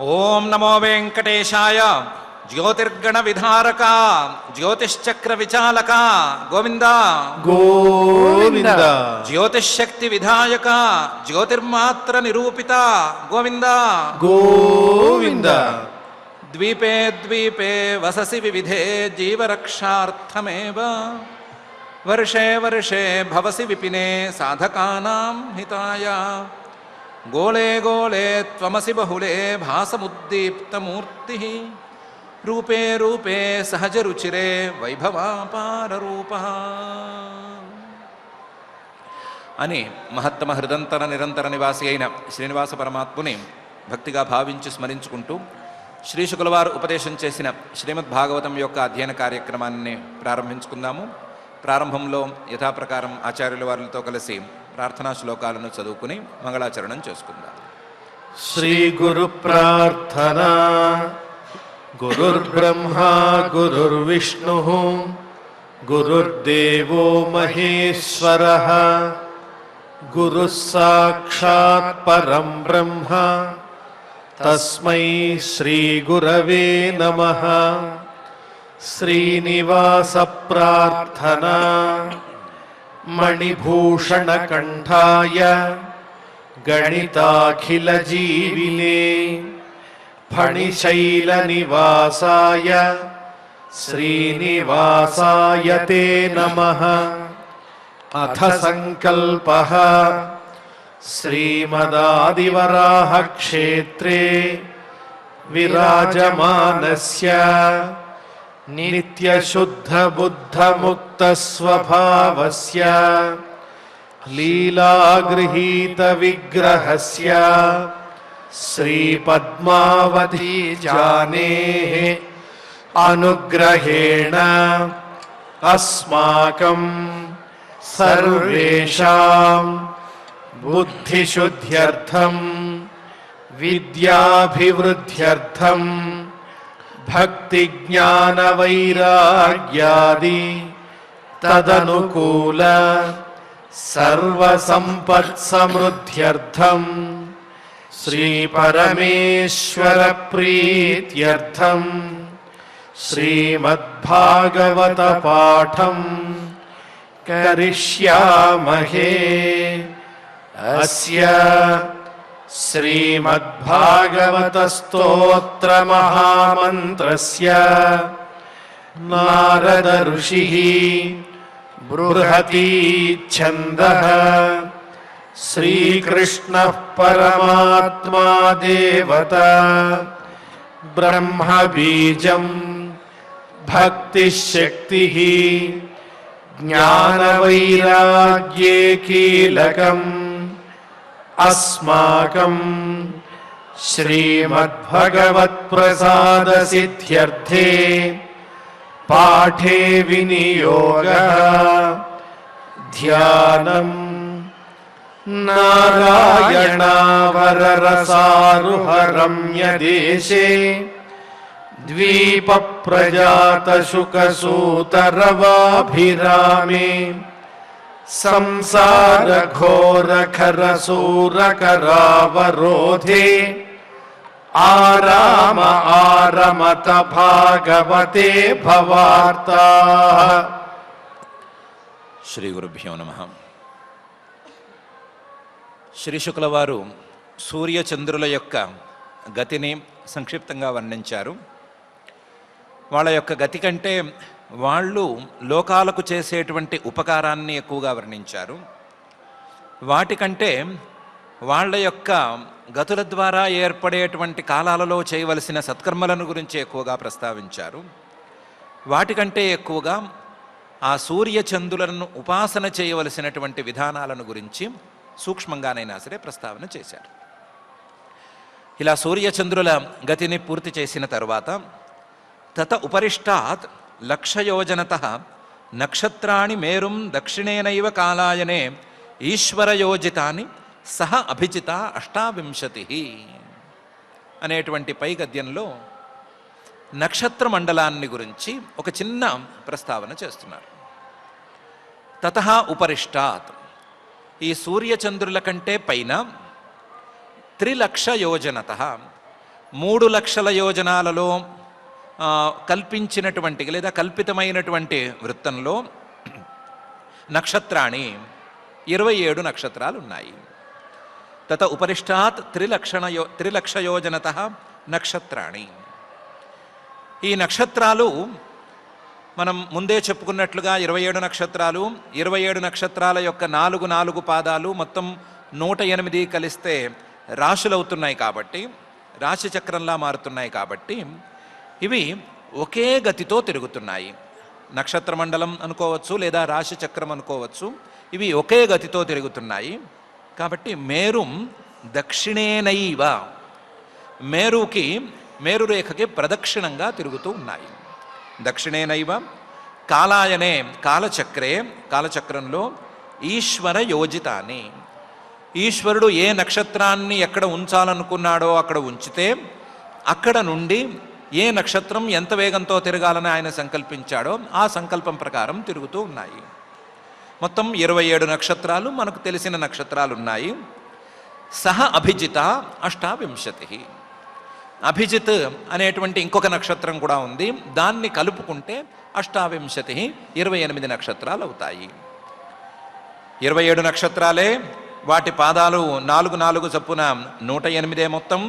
ఓం నమో వెంకటేశాయ. జ్యోతిర్గణ విధారక జ్యోతిశ్చక్ర విచాలక గోవింద గోవింద. జ్యోతిశక్తి విధాయక జ్యోతిర్మాత్ర నిరూపిత గోవింద గోవింద. ద్వీపే ద్వీపే వససి వివిధే జీవరక్షార్థమేవ వర్షే వర్షే భవసి విపినే సాధకానాం హితాయ గోళే గోళే త్వమసి బహుళే భాసముద్దీప్తమూర్తి రూపే రూపే సహజరుచిరే వైభవాపారరూప అని మహత్తమ హృదంతర నిరంతర నివాసి అయిన శ్రీనివాస పరమాత్ముని భక్తిగా భావించి స్మరించుకుంటూ శ్రీ శుకులవారు ఉపదేశం చేసిన శ్రీమద్ భాగవతం యొక్క అధ్యయన కార్యక్రమాన్ని ప్రారంభించుకుందాము. ప్రారంభంలో యథాప్రకారం ఆచార్యుల వారితో కలిసి ప్రార్థనా శ్లోకాలను చదువుకుని మంగళాచరణం చేసుకుందాం. శ్రీ గురు ప్రార్థనా. గురుర్బ్రహ్మా గురుర్విష్ణుః గురుర్దేవో మహేశ్వరః గురుః సాక్షాత్ పరం బ్రహ్మ తస్మై శ్రీ గురవే నమః. శ్రీనివాస ప్రార్థనా. మణిభూషణకంఠాయ గణితాఖిల జీవినే ఫణిశైలనివాసాయ శ్రీనివాసాయ తే నమః. అథ సంకల్పః శ్రీమదాదివరాహ క్షేత్రే విరాజమానస్య నిత్యశుద్ధబుద్ధముక్తస్వభావస్య లీలాగృహీతవిగ్రహస్య శ్రీపద్మావతీ జానేః అనుగ్రహేణ అస్మాకం సర్వేషాం బుద్ధిశుద్ధ్యర్థం విద్యాభివృద్ధ్యర్థం భక్తి జ్ఞాన వైరాగ్యాది తదనుకూల సర్వసంపత్సమృద్ధ్యర్థం శ్రీ పరమేశ్వర ప్రీత్యర్థం శ్రీమద్భాగవత పాఠం కరిష్యామహే. అస్య శ్రీమద్భాగవత స్తోత్ర మహామంత్రస్య నారద ఋషిః బృహతి ఛందః శ్రీకృష్ణః పరమాత్మా దేవత బ్రహ్మ బీజం భక్తిశక్తిః జ్ఞానవైరాగ్యే కీలకం అస్మాకం శ్రీమద్భగవత్ప్రసాదసిద్ధ్యర్థే పాఠే వినియోగః. ధ్యానం నారాయణావరరసారుహరమ్యదేశే ద్వీపప్రజాతశుకసూతరవాభిరామే సంసారఘోరఖరసూరకరావరోధే ఆరామ ఆరమత భాగవతే భవార్తాః. శ్రీ గురుభ్యో నమః. శ్రీ శుకులవారు సూర్యచంద్రుల యొక్క గతిని సంక్షిప్తంగా వర్ణించారు. వాళ్ళ యొక్క గతి కంటే వాళ్ళు లోకాలకు చేసేటువంటి ఉపకారాన్ని ఎక్కువగా వర్ణించారు. వాటికంటే వాళ్ళ యొక్క గతుల ద్వారా ఏర్పడేటువంటి కాలాలలో చేయవలసిన సత్కర్మలను గురించి ఎక్కువగా ప్రస్తావించారు. వాటికంటే ఎక్కువగా ఆ సూర్యచంద్రులను ఉపాసన చేయవలసినటువంటి విధానాలను గురించి సూక్ష్మంగానైనా సరే ప్రస్తావన చేశారు. ఇలా సూర్యచంద్రుల గతిని పూర్తి చేసిన తరువాత తత ఉపరిష్టాత్ లక్షయోజనతః నక్షత్రాణి మేరుం దక్షిణేనైవ కాలాయనే ఈశ్వరయోజితాని సహ అభిజిత 28 అనేటువంటి పై గద్యంలో నక్షత్ర మండలాన్ని గురించి ఒక చిన్న ప్రస్తావన చేస్తున్నారు. తతః ఉపరిష్టాత్ ఈ సూర్యచంద్రుల కంటే పైన 3,00,000 యోజనతః 3 లక్షల యోజనాలలో కల్పించినటువంటి లేదా కల్పితమైనటువంటి వృత్తంలో నక్షత్రాణి 27 నక్షత్రాలు ఉన్నాయి. తత ఉపరిష్టాత్ 3 లక్ష యోజనత నక్షత్రాణి. ఈ నక్షత్రాలు మనం ముందే చెప్పుకున్నట్లుగా 27 నక్షత్రాలు, 27 నక్షత్రాల యొక్క 4 పాదాలు మొత్తం 108 కలిస్తే రాశులవుతున్నాయి కాబట్టి, రాశి చక్రంలా మారుతున్నాయి కాబట్టి ఇవి ఒకే గతితో తిరుగుతున్నాయి. నక్షత్ర మండలం అనుకోవచ్చు లేదా రాశి చక్రం అనుకోవచ్చు, ఇవి ఒకే గతితో తిరుగుతున్నాయి. కాబట్టి మేరుం దక్షిణేనైవ, మేరురేఖకి ప్రదక్షిణంగా తిరుగుతూ ఉన్నాయి. దక్షిణేనైవ కాలాయనే, కాలచక్రంలో ఈశ్వర యోజితాన్ని, ఈశ్వరుడు ఏ నక్షత్రాన్ని ఎక్కడ ఉంచాలనుకున్నాడో అక్కడ ఉంచితే అక్కడ నుండి ఏ నక్షత్రం ఎంత వేగంతో తిరగాలని ఆయన సంకల్పించాడో ఆ సంకల్పం ప్రకారం తిరుగుతూ ఉన్నాయి. మొత్తం 27 నక్షత్రాలు మనకు తెలిసిన నక్షత్రాలు ఉన్నాయి. సహ అభిజిత 28. అభిజిత్ అనేటువంటి ఇంకొక నక్షత్రం కూడా ఉంది. దాన్ని కలుపుకుంటే 28, 28 నక్షత్రాలు అవుతాయి. 27 నక్షత్రాలే, వాటి పాదాలు 4 చొప్పున 108 మొత్తం.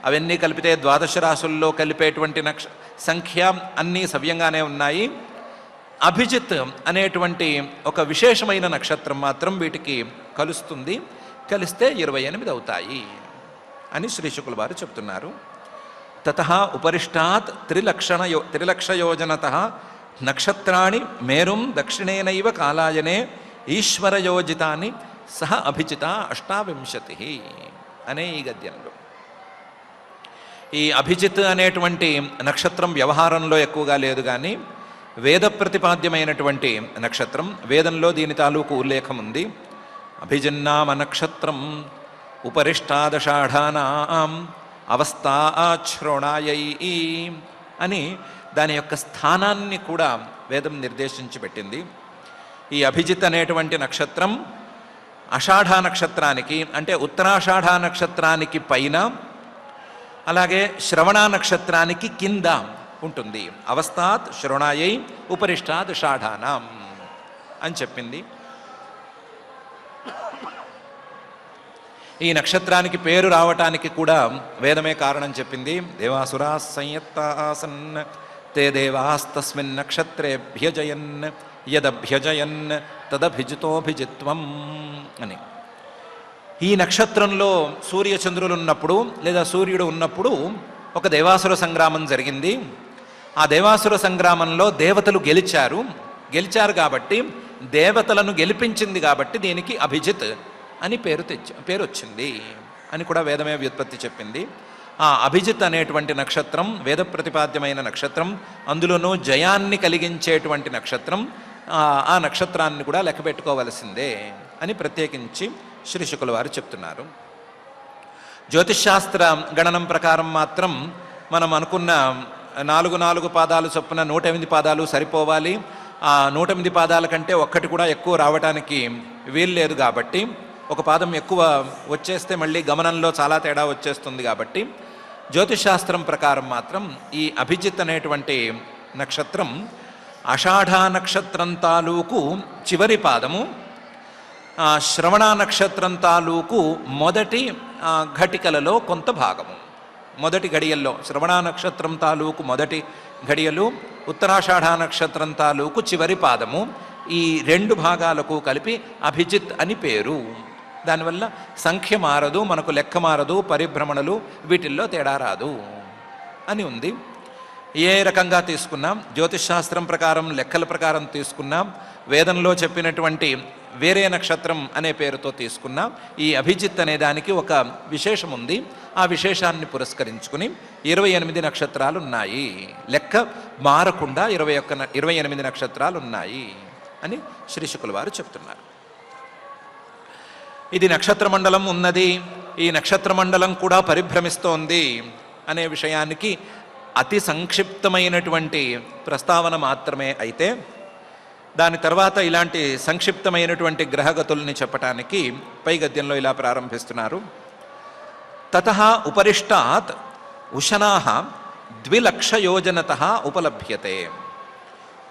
అవన్నీ కలిపితే ద్వాదశ రాశుల్లో కలిపేటువంటి సంఖ్య అన్నీ సవ్యంగానే ఉన్నాయి. అభిజిత్ అనేటువంటి ఒక విశేషమైన నక్షత్రం మాత్రం వీటికి కలుస్తుంది. కలిస్తే 28 అవుతాయి అని శ్రీ శుకుల వారు చెప్తున్నారు. తతః ఉపరిష్టాత్ 3 లక్ష యోజనత నక్షత్రాణి మేరుం దక్షిణేనైవ కాలాయనే ఈశ్వరయోజితాన్ని సహ అభిజిత 28 అనే ఈ గద్యంలో. ఈ అభిజిత్ అనేటువంటి నక్షత్రం వ్యవహారంలో ఎక్కువగా లేదు, కానీ వేద ప్రతిపాద్యమైనటువంటి నక్షత్రం. వేదంలో దీని తాలూకు ఉల్లేఖం ఉంది. అభిజిన్నామ నక్షత్రం ఉపరిష్టాదషాఢానాం అవస్థాశ్రోణాయై అని దాని యొక్క స్థానాన్ని కూడా వేదం నిర్దేశించి పెట్టింది. ఈ అభిజిత్ అనేటువంటి నక్షత్రం ఆషాఢ నక్షత్రానికి అంటే ఉత్తరాషాఢ నక్షత్రానికి పైన, అలాగే శ్రవణ నక్షత్రానికి కింద ఉంటుంది. అవస్థాత్ శ్రోణాయై ఉపరిష్టాత్ షాఢానాం అని చెప్పింది. ఈ నక్షత్రానికి పేరు రావటానికి కూడా వేదమే కారణం చెప్పింది. దేవాసురా సంయత్త ఆసన్ తే దేవాస్తస్మిన్ నక్షత్రే భ్యజయన్ యదభ్యజయన్ తదభిజితోభిజిత్వం అని. ఈ నక్షత్రంలో సూర్యచంద్రులు ఉన్నప్పుడు లేదా సూర్యుడు ఉన్నప్పుడు ఒక దేవాసుర సంగ్రామం జరిగింది. ఆ దేవాసుర సంగ్రామంలో దేవతలు గెలిచారు కాబట్టి, దేవతలను గెలిపించింది కాబట్టి దీనికి అభిజిత్ అని పేరు వచ్చింది అని కూడా వేదమే వ్యుత్పత్తి చెప్పింది. ఆ అభిజిత్ అనేటువంటి నక్షత్రం వేద ప్రతిపాద్యమైన నక్షత్రం, అందులోనూ జయాన్ని కలిగించేటువంటి నక్షత్రం. ఆ నక్షత్రాన్ని కూడా లెక్క పెట్టుకోవలసిందే అని ప్రత్యేకించి శ్రీ శుకుల వారు చెప్తున్నారు. జ్యోతిష్శాస్త్ర గణనం ప్రకారం మాత్రం మనం అనుకున్న 4 పాదాలు చొప్పున 108 పాదాలు సరిపోవాలి. ఆ 108 పాదాల కంటే ఒక్కటి కూడా ఎక్కువ రావడానికి వీల్లేదు. కాబట్టి ఒక పాదం ఎక్కువ వచ్చేస్తే మళ్ళీ గమనంలో చాలా తేడా వచ్చేస్తుంది. కాబట్టి జ్యోతిష్శాస్త్రం ప్రకారం మాత్రం ఈ అభిజిత్ అనేటువంటి నక్షత్రం ఆషాఢ నక్షత్రం తాలూకు చివరి పాదము, శ్రవణ నక్షత్రం తాలూకు మొదటి ఘటికలలో కొంత భాగము, మొదటి గడియల్లో శ్రవణ నక్షత్రం తాలూకు మొదటి ఘడియలు, ఉత్తరాషాఢ నక్షత్రం తాలూకు చివరి పాదము, ఈ 2 భాగాలకు కలిపి అభిజిత్ అని పేరు. దానివల్ల సంఖ్య మారదు, మనకు లెక్క మారదు, పరిభ్రమణలు వీటిల్లో తేడా రాదు అని ఉంది. ఏ రకంగా తీసుకున్నాం, జ్యోతిష్శాస్త్రం ప్రకారం లెక్కల ప్రకారం తీసుకున్నాం, వేదంలో చెప్పినటువంటి వేరే నక్షత్రం అనే పేరుతో తీసుకున్నాం. ఈ అభిజిత్ అనే దానికి ఒక విశేషం ఉంది. ఆ విశేషాన్ని పురస్కరించుకుని 28 నక్షత్రాలు ఉన్నాయి, లెక్క మారకుండా 28 నక్షత్రాలు ఉన్నాయి అని శ్రీ శుకుల వారు చెప్తున్నారు. ఇది నక్షత్ర మండలం ఉన్నది, ఈ నక్షత్ర మండలం కూడా పరిభ్రమిస్తోంది అనే విషయానికి అతి సంక్షిప్తమైనటువంటి ప్రస్తావన మాత్రమే అయితే, దాని తర్వాత ఇలాంటి సంక్షిప్తమైనటువంటి గ్రహగతుల్ని చెప్పటానికి పై గద్యంలో ఇలా ప్రారంభిస్తున్నారు. తతః ఉపరిష్టాత్ ఉషనాః 2,00,000 ఉపలభ్యతే.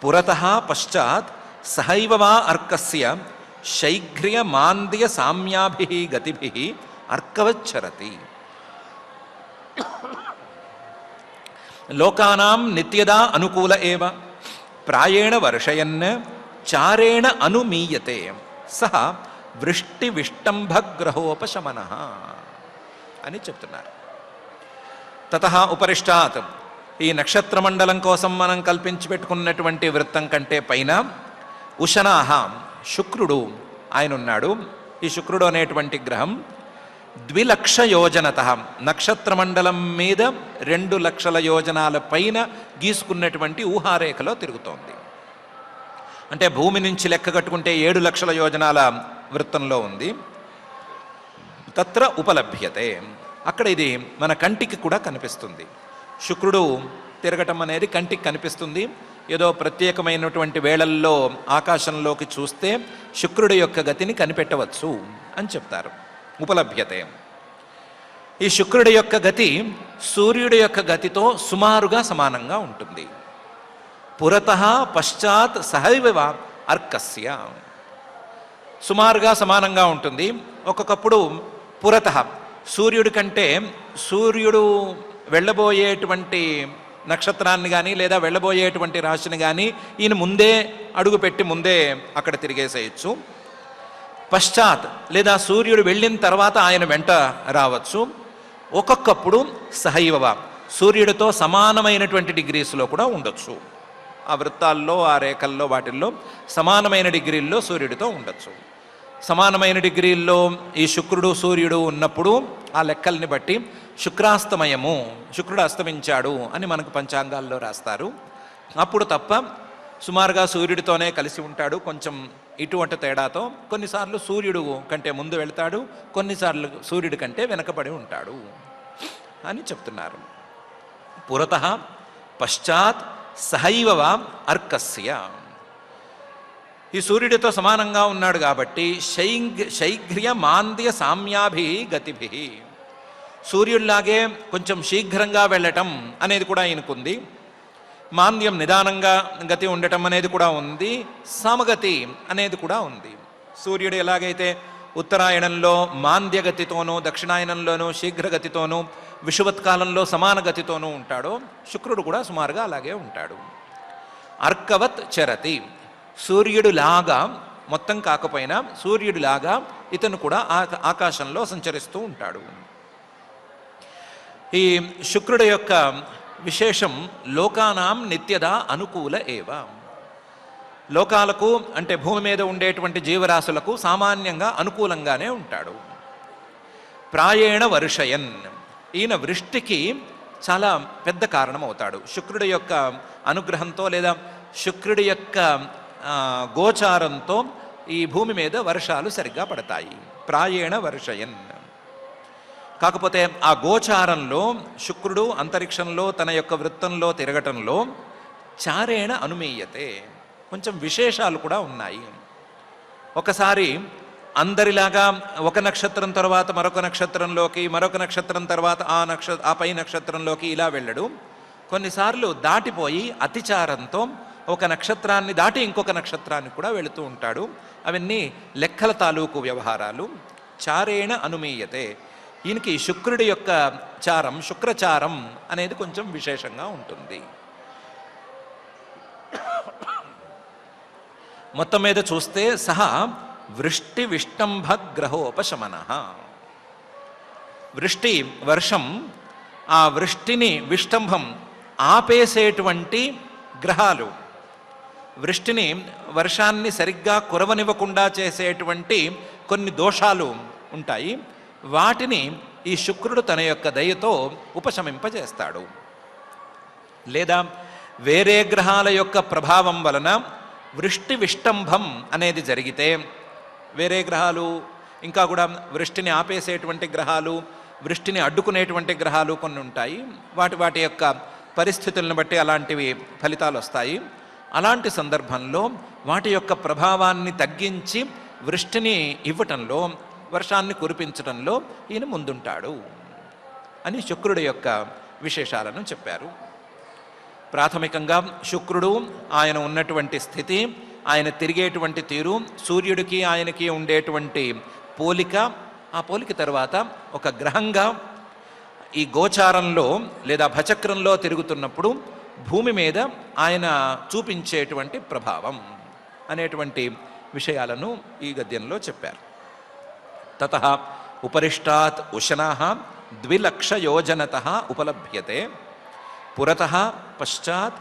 పురతః పశ్చాత్ సహైవ వా అర్కస్య శైఘ్ర్య మాంద్య సామ్యాభిః గతిభిః అర్కవచ్చరతి. లోకానాం నిత్యదా అనుకూల ఏవ ప్రాయేణ వర్షయన్ చారేణ అనుమీయతే సహ వృష్టి విష్టంభగ్రహోపశమనః అని చెప్తున్నారు. తతః ఉపరిష్టాత్, ఈ నక్షత్రమండలం కోసం మనం కల్పించి పెట్టుకున్నటువంటి వృత్తం కంటే పైన ఉషనాహ, శుక్రుడు ఆయన ఉన్నాడు. ఈ శుక్రుడు అనేటువంటి గ్రహం 2,00,000 యోజనతః, నక్షత్రమండలం మీద 2,00,000 యోజనాల పైన గీసుకున్నటువంటి ఊహారేఖలో తిరుగుతోంది. అంటే భూమి నుంచి లెక్క కట్టుకుంటే 7,00,000 యోజనాల వృత్తంలో ఉంది. తత్ర ఉపలభ్యతే, అక్కడ ఇది మన కంటికి కూడా కనిపిస్తుంది. శుక్రుడు తిరగటం అనేది కంటికి కనిపిస్తుంది. ఏదో ప్రత్యేకమైనటువంటి వేళల్లో ఆకాశంలోకి చూస్తే శుక్రుడి యొక్క గతిని కనిపెట్టవచ్చు అని చెప్తారు. ఉపలభ్యతే. ఈ శుక్రుడి యొక్క గతి సూర్యుడి యొక్క గతితో సుమారుగా సమానంగా ఉంటుంది. పురతః పశ్చాత్ సహైవ అర్కస్య, సుమారుగా సమానంగా ఉంటుంది. ఒక్కొక్కప్పుడు పురతః, సూర్యుడి కంటే సూర్యుడు వెళ్ళబోయేటువంటి నక్షత్రాన్ని కానీ లేదా వెళ్ళబోయేటువంటి రాశిని కానీ ఈయన ముందే అడుగుపెట్టి ముందే అక్కడ తిరిగేసేయచ్చు. పశ్చాత్, లేదా సూర్యుడు వెళ్ళిన తర్వాత ఆయన వెంట రావచ్చు. ఒక్కొక్కప్పుడు సహైవ, సూర్యుడితో సమానమైనటువంటి డిగ్రీస్లో కూడా ఉండొచ్చు. ఆ వృత్తాల్లో, ఆ రేఖల్లో, వాటిల్లో సమానమైన డిగ్రీల్లో సూర్యుడితో ఉండొచ్చు. సమానమైన డిగ్రీల్లో ఈ శుక్రుడు సూర్యుడు ఉన్నప్పుడు ఆ లెక్కల్ని బట్టి శుక్రాస్తమయము, శుక్రుడు అస్తమించాడు అని మనకు పంచాంగాల్లో రాస్తారు. అప్పుడు తప్ప సుమారుగా సూర్యుడితోనే కలిసి ఉంటాడు. కొంచెం ఇటువంటి తేడాతో కొన్నిసార్లు సూర్యుడు కంటే ముందు వెళ్తాడు, కొన్నిసార్లు సూర్యుడి కంటే వెనకబడి ఉంటాడు అని చెప్తున్నారు. పురతః పశ్చాత్ సహైవ అర్కస్య, ఈ సూర్యుడితో సమానంగా ఉన్నాడు కాబట్టి శైఘ్ర్య మాంద్య సామ్యాభి గతిభి, సూర్యుడిలాగే కొంచెం శీఘ్రంగా వెళ్ళటం అనేది కూడా ఈయనకుంది. మాంద్యం, నిదానంగా గతి ఉండటం అనేది కూడా ఉంది. సమగతి అనేది కూడా ఉంది. సూర్యుడు ఎలాగైతే ఉత్తరాయణంలో మాంద్యగతితోనూ, దక్షిణాయనంలోనూ శీఘ్రగతితోనూ, విషువత్కాలంలో సమాన గతితోనూ ఉంటాడో శుక్రుడు కూడా సుమారుగా అలాగే ఉంటాడు. అర్కవత్ చరతి, సూర్యుడిలాగా మొత్తం కాకపోయినా సూర్యుడిలాగా ఇతను కూడా ఆకాశంలో సంచరిస్తూ ఉంటాడు. ఈ శుక్రుడి యొక్క విశేషం లోకానాం నిత్యదా అనుకూల ఏవ, లోకాలకు అంటే భూమి మీద ఉండేటువంటి జీవరాశులకు సామాన్యంగా అనుకూలంగానే ఉంటాడు. ప్రాయేణ వర్షయన్, ఈయన వృష్టికి చాలా పెద్ద కారణం అవుతాడు. శుక్రుడి యొక్క అనుగ్రహంతో లేదా శుక్రుడి యొక్క గోచారంతో ఈ భూమి మీద వర్షాలు సరిగ్గా పడతాయి. ప్రాయేణ వర్షయన్. కాకపోతే ఆ గోచారంలో శుక్రుడు అంతరిక్షంలో తన యొక్క వృత్తంలో తిరగటంలో చారేణ అనుమీయతే, కొంచెం విశేషాలు కూడా ఉన్నాయి. ఒకసారి అందరిలాగా ఒక నక్షత్రం తర్వాత మరొక నక్షత్రంలోకి, మరొక నక్షత్రం తర్వాత ఆ పై నక్షత్రంలోకి ఇలా వెళ్ళడు. కొన్నిసార్లు దాటిపోయి అతిచారంతో ఒక నక్షత్రాన్ని దాటి ఇంకొక నక్షత్రానికి కూడా వెళుతూ ఉంటాడు. అవన్నీ లెక్కల తాలూకు వ్యవహారాలు. చారేణ అనుమీయతే, ఈయనకి శుక్రుడి యొక్క చారం, శుక్రచారం అనేది కొంచెం విశేషంగా ఉంటుంది. మొత్తం మీద చూస్తే సహా వృష్టి విష్టంభ గ్రహోపశమన, వృష్టి వర్షం, ఆ వృష్టిని విష్టంభం ఆపేసేటువంటి గ్రహాలు, వృష్టిని వర్షాన్ని సరిగ్గా కురవనివ్వకుండా చేసేటువంటి కొన్ని దోషాలు ఉంటాయి. వాటిని ఈ శుక్రుడు తన యొక్క దయతో ఉపశమింపజేస్తాడు. లేదా వేరే గ్రహాల యొక్క ప్రభావం వలన వృష్టి విష్టంభం అనేది జరిగితే, వేరే గ్రహాలు ఇంకా కూడా వృష్టిని ఆపేసేటువంటి గ్రహాలు, వృష్టిని అడ్డుకునేటువంటి గ్రహాలు కొన్ని ఉంటాయి. వాటి యొక్క పరిస్థితులను బట్టి అలాంటివి ఫలితాలు వస్తాయి. అలాంటి సందర్భంలో వాటి యొక్క ప్రభావాన్ని తగ్గించి వృష్టిని ఇవ్వటంలో, వర్షాన్ని కురిపించడంలో ఈయన ముందుంటాడు అని శుక్రుడి యొక్క విశేషాలను చెప్పారు. ప్రాథమికంగా శుక్రుడు, ఆయన ఉన్నటువంటి స్థితి, ఆయన తిరిగేటువంటి తీరు, సూర్యుడికి ఆయనకి ఉండేటువంటి పోలిక, ఆ పోలిక తర్వాత ఒక గ్రహంగా ఈ గోచారంలో లేదా భచక్రంలో తిరుగుతున్నప్పుడు భూమి మీద ఆయన చూపించేటువంటి ప్రభావం అనేటువంటి విషయాలను ఈ గద్యంలో చెప్పారు. తతః ఉపరిష్టాత్ ఉశనాః 2,00,000 యోజనతః ఉపలభ్యతే పురతః పశ్చాత్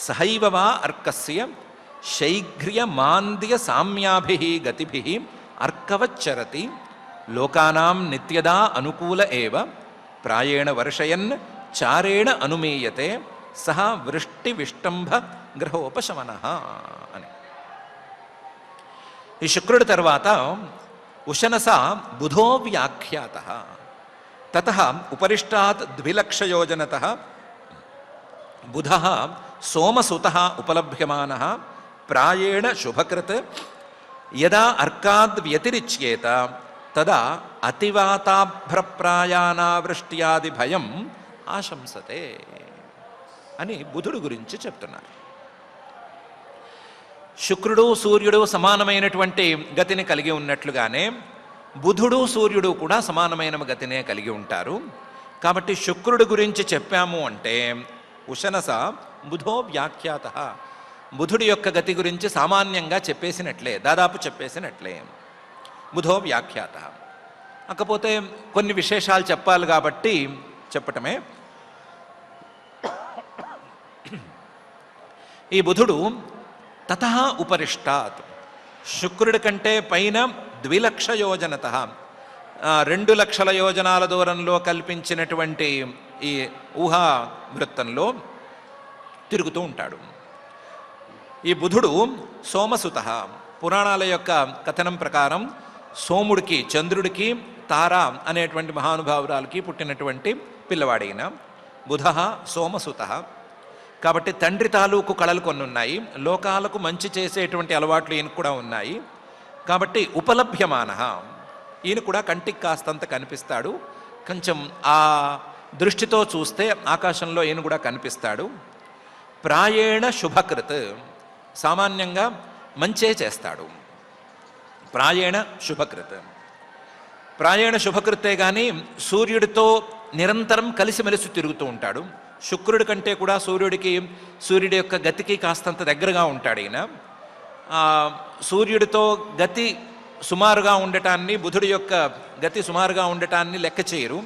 సహైవ వా అర్కస్య శైఘ్ర్యమాంద్య సామ్యాభిః గతిభిః అర్కవచ్చరతి లోకానాం నిత్యదా అనుకూల ఏవ ప్రాయేణ వర్షయన్ చారేణ అనుమీయతే సహ వృష్టి విష్టంభ గ్రహోపశమనః అని. ఈ శుక్రుడి తర్వాత ఉశనస బుధో వ్యాఖ్యాతః తతః ఉపరిష్టాత్ 2,00,000 యోజనతః బుధః సోమసుతః ఉపలభ్యమానः ప్రాయేణ శుభకృత్ యదా అర్కాద్ వ్యతిరిచ్యేత తదా అతివాతాభ్రప్రాయానావృష్ట్యాది భయం ఆశంసతే అని బుధుడు గురించి చెప్తున్నారు. శుక్రుడు సూర్యుడు సమానమైనటువంటి గతిని కలిగి ఉన్నట్లుగానే బుధుడు సూర్యుడు కూడా సమానమైన గతినే కలిగి ఉంటారు. కాబట్టి శుక్రుడు గురించి చెప్పాము అంటే ఉశనస బుధో వ్యాఖ్యాతః, బుధుడి యొక్క గతి గురించి సామాన్యంగా చెప్పేసినట్లే, దాదాపు చెప్పేసినట్లే. బుధో వ్యాఖ్యాతః. కాకపోతే కొన్ని విశేషాలు చెప్పాలి కాబట్టి చెప్పటమే. ఈ బుధుడు తతః ఉపరిష్టాత్, శుక్రుడి కంటే పైన 2,00,000 యోజనతః 2,00,000 యోజనాల దూరంలో కల్పించినటువంటి ఈ ఊహా వృత్తంలో తిరుగుతూ ఉంటాడు. ఈ బుధుడు సోమసుతః, పురాణాల యొక్క కథనం ప్రకారం సోముడికి, చంద్రుడికి, తార అనేటువంటి మహానుభావురాలకి పుట్టినటువంటి పిల్లవాడైన బుధః సోమసుతః. కాబట్టి తండ్రి తాలూకు కళలు కొన్ని ఉన్నాయి, లోకాలకు మంచి చేసేటువంటి అలవాట్లు ఈయనకు కూడా ఉన్నాయి. కాబట్టి ఉపలభ్యమానః, ఈయన కూడా కంటికి కాస్తంత కనిపిస్తాడు. కొంచెం ఆ దృష్టితో చూస్తే ఆకాశంలో ఈయన కూడా కనిపిస్తాడు. ప్రాయేణ శుభకృత్, సామాన్యంగా మంచే చేస్తాడు. ప్రాయేణ శుభకృత్, ప్రాయేణ శుభకృతే కానీ సూర్యుడితో నిరంతరం కలిసిమెలిసి తిరుగుతూ ఉంటాడు. శుక్రుడి కంటే కూడా సూర్యుడి యొక్క గతికి కాస్తంత దగ్గరగా ఉంటాడు ఈయన. సూర్యుడితో గతి సుమారుగా ఉండటాన్ని, బుధుడి యొక్క గతి సుమారుగా ఉండటాన్ని లెక్క చేయరు.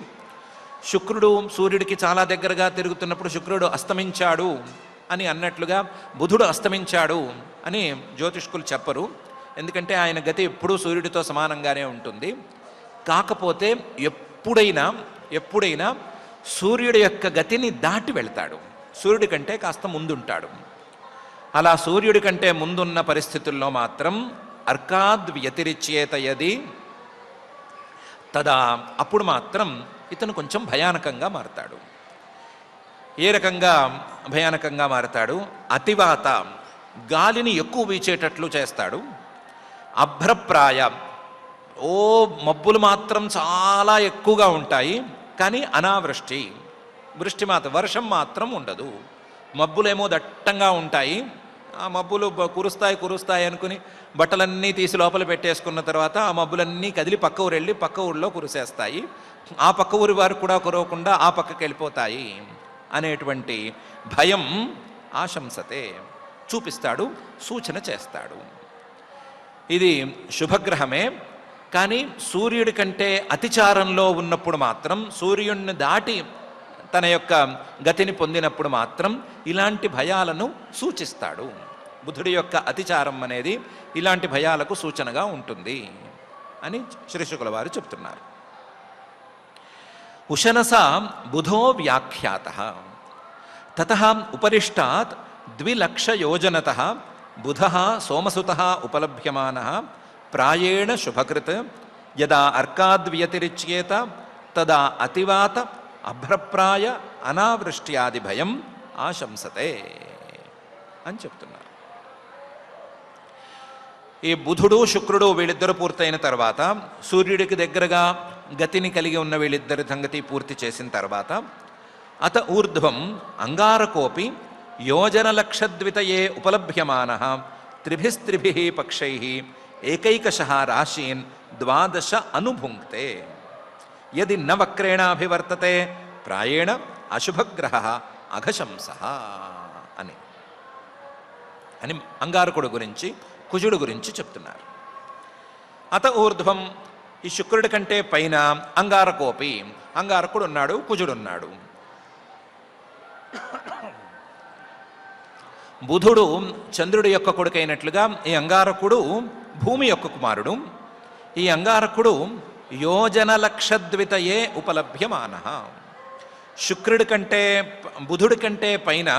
శుక్రుడు సూర్యుడికి చాలా దగ్గరగా తిరుగుతున్నప్పుడు శుక్రుడు అస్తమించాడు అని అన్నట్లుగా బుధుడు అస్తమించాడు అని జ్యోతిష్కులు చెప్పరు. ఎందుకంటే ఆయన గతి ఎప్పుడూ సూర్యుడితో సమానంగానే ఉంటుంది. కాకపోతే ఎప్పుడైనా సూర్యుడి యొక్క గతిని దాటి వెళ్తాడు, సూర్యుడి కంటే కాస్త ముందుంటాడు. అలా సూర్యుడి కంటే ముందున్న పరిస్థితుల్లో మాత్రం అర్కాద్ వ్యతిరిచ్యేత యది తదా, అప్పుడు మాత్రం ఇతను కొంచెం భయానకంగా మారతాడు. ఏ రకంగా భయానకంగా మారతాడు? అతివాత, గాలిని ఎక్కువ వీచేటట్లు చేస్తాడు. అభ్రప్రాయ, మబ్బులు మాత్రం చాలా ఎక్కువగా ఉంటాయి, కానీ అనావృష్టి, వర్షం మాత్రం ఉండదు. మబ్బులేమో దట్టంగా ఉంటాయి, ఆ మబ్బులు కురుస్తాయి అనుకుని బట్టలన్నీ తీసి లోపల పెట్టేసుకున్న తర్వాత ఆ మబ్బులన్నీ కదిలి పక్క ఊరు వెళ్ళి పక్క ఊరిలో కురిసేస్తాయి. ఆ పక్క ఊరి వారు కూడా కురవకుండా ఆ పక్కకి వెళ్ళిపోతాయి అనేటువంటి భయం ఆశంసతే, చూపిస్తాడు, సూచన చేస్తాడు. ఇది శుభగ్రహమే. కానీ సూర్యుడి కంటే అతిచారంలో ఉన్నప్పుడు మాత్రం, సూర్యుడిని దాటి తన యొక్క గతిని పొందినప్పుడు మాత్రం ఇలాంటి భయాలను సూచిస్తాడు. బుధుడి యొక్క అతిచారం అనేది ఇలాంటి భయాలకు సూచనగా ఉంటుంది అని శ్రీ శుక్ల వారు చెప్తున్నారు. ఉశనస బుధో వ్యాఖ్యాతః తతః ఉపరిష్టాత్ 2,00,000 యోజనతః బుధః సోమసుతః ఉపలభ్యమానः ప్రాయేణ శుభకృత్ యదా అర్కాద్ వ్యతిరిచ్యేత తదా అతివాత అభ్రప్రాయ అనావృష్ట్యాది భయం ఆశంసతే అని చెప్తున్నారు. ఈ బుధుడు శుక్రుడు వీళ్ళిద్దరూ పూర్తయిన తర్వాత, సూర్యుడికి దగ్గరగా గతిని కలిగి ఉన్న వీళ్ళిద్దరి సంగతి పూర్తి చేసిన తర్వాత అత ఊర్ధ్వం అంగారకోపి యోజనలక్షద్వితయే ఉపలభ్యమానః త్రిభిస్త్రిభిః పక్షైః ఏకైకశః రాశీన్ ద్వాదశ అనుభుంక్తే యది న వక్రేణాభివర్తతే ప్రాయేణ అశుభగ్రహः అఘశంసః అని అంగారకుడు గురించి, కుజుడు గురించి చెప్తున్నారు. అత ఊర్ధ్వం, ఈ శుక్రుడి కంటే పైన అంగారకోపి, అంగారకుడు ఉన్నాడు, కుజుడున్నాడు. బుధుడు చంద్రుడి యొక్క కొడుకైనట్లుగా ఈ అంగారకుడు భూమి యొక్క కుమారుడు. ఈ అంగారకుడు యోజనలక్షద్వితయే ఉపలభ్యమానః, శుక్రుడి కంటే బుధుడి కంటే పైన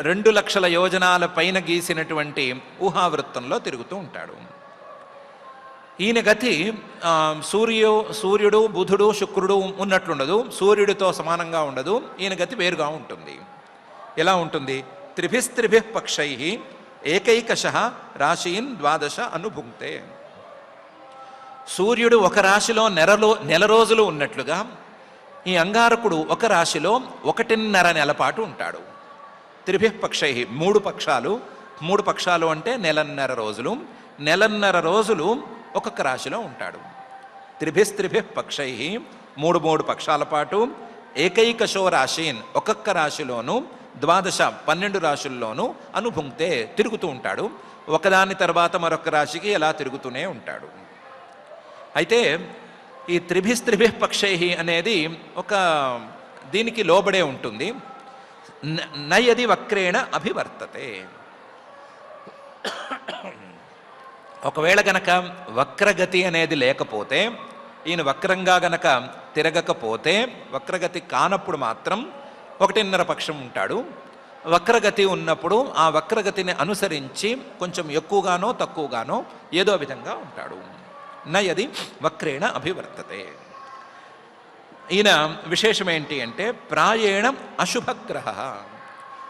2 లక్షల యోజనాల పైన గీసినటువంటి ఊహావృత్తంలో తిరుగుతూ ఉంటాడు. ఈయన గతి సూర్యుడు, బుధుడు, శుక్రుడు ఉన్నట్లుండదు, సూర్యుడితో సమానంగా ఉండదు. ఈయన గతి వేరుగా ఉంటుంది. ఎలా ఉంటుంది? త్రిభిస్త్రిభిః పక్షైః ఏకైకశః రాశీన్ ద్వాదశ అనుభుంక్తే. సూర్యుడు ఒక రాశిలో నెల రోజులు ఉన్నట్లుగా ఈ అంగారకుడు ఒక రాశిలో 1.5 నెల పాటు ఉంటాడు. త్రిభిః పక్షైః, 3 పక్షాలు, 3 పక్షాలు అంటే 1.5 రోజులు, 1.5 రోజులు ఒక్కొక్క రాశిలో ఉంటాడు. త్రిభిస్త్రిభిః పక్షైః, 3 పక్షాల పాటు, ఏకైకశో రాశీన్, ఒక్కొక్క రాశిలోనూ, ద్వాదశ 12 రాశుల్లోనూ అనుభుంక్తే తిరుగుతూ ఉంటాడు. ఒకదాని తర్వాత మరొక రాశికి ఎలా తిరుగుతూనే ఉంటాడు. అయితే ఈ త్రిభిస్త్రిభిః పక్షైః అనేది ఒక దీనికి లోబడే ఉంటుంది. నయది వక్రేణ అభివర్తతే, ఒకవేళ గనక వక్రగతి అనేది లేకపోతే, ఈయన వక్రంగా గనక తిరగకపోతే, వక్రగతి కానప్పుడు మాత్రం 1.5 పక్షం ఉంటాడు. వక్రగతి ఉన్నప్పుడు ఆ వక్రగతిని అనుసరించి కొంచెం ఎక్కువగానో తక్కువగానో ఏదో విధంగా ఉంటాడు. నయది వక్రేణ అభివర్తతే. ఈయన విశేషం ఏంటి అంటే ప్రాయేణ అశుభగ్రహ,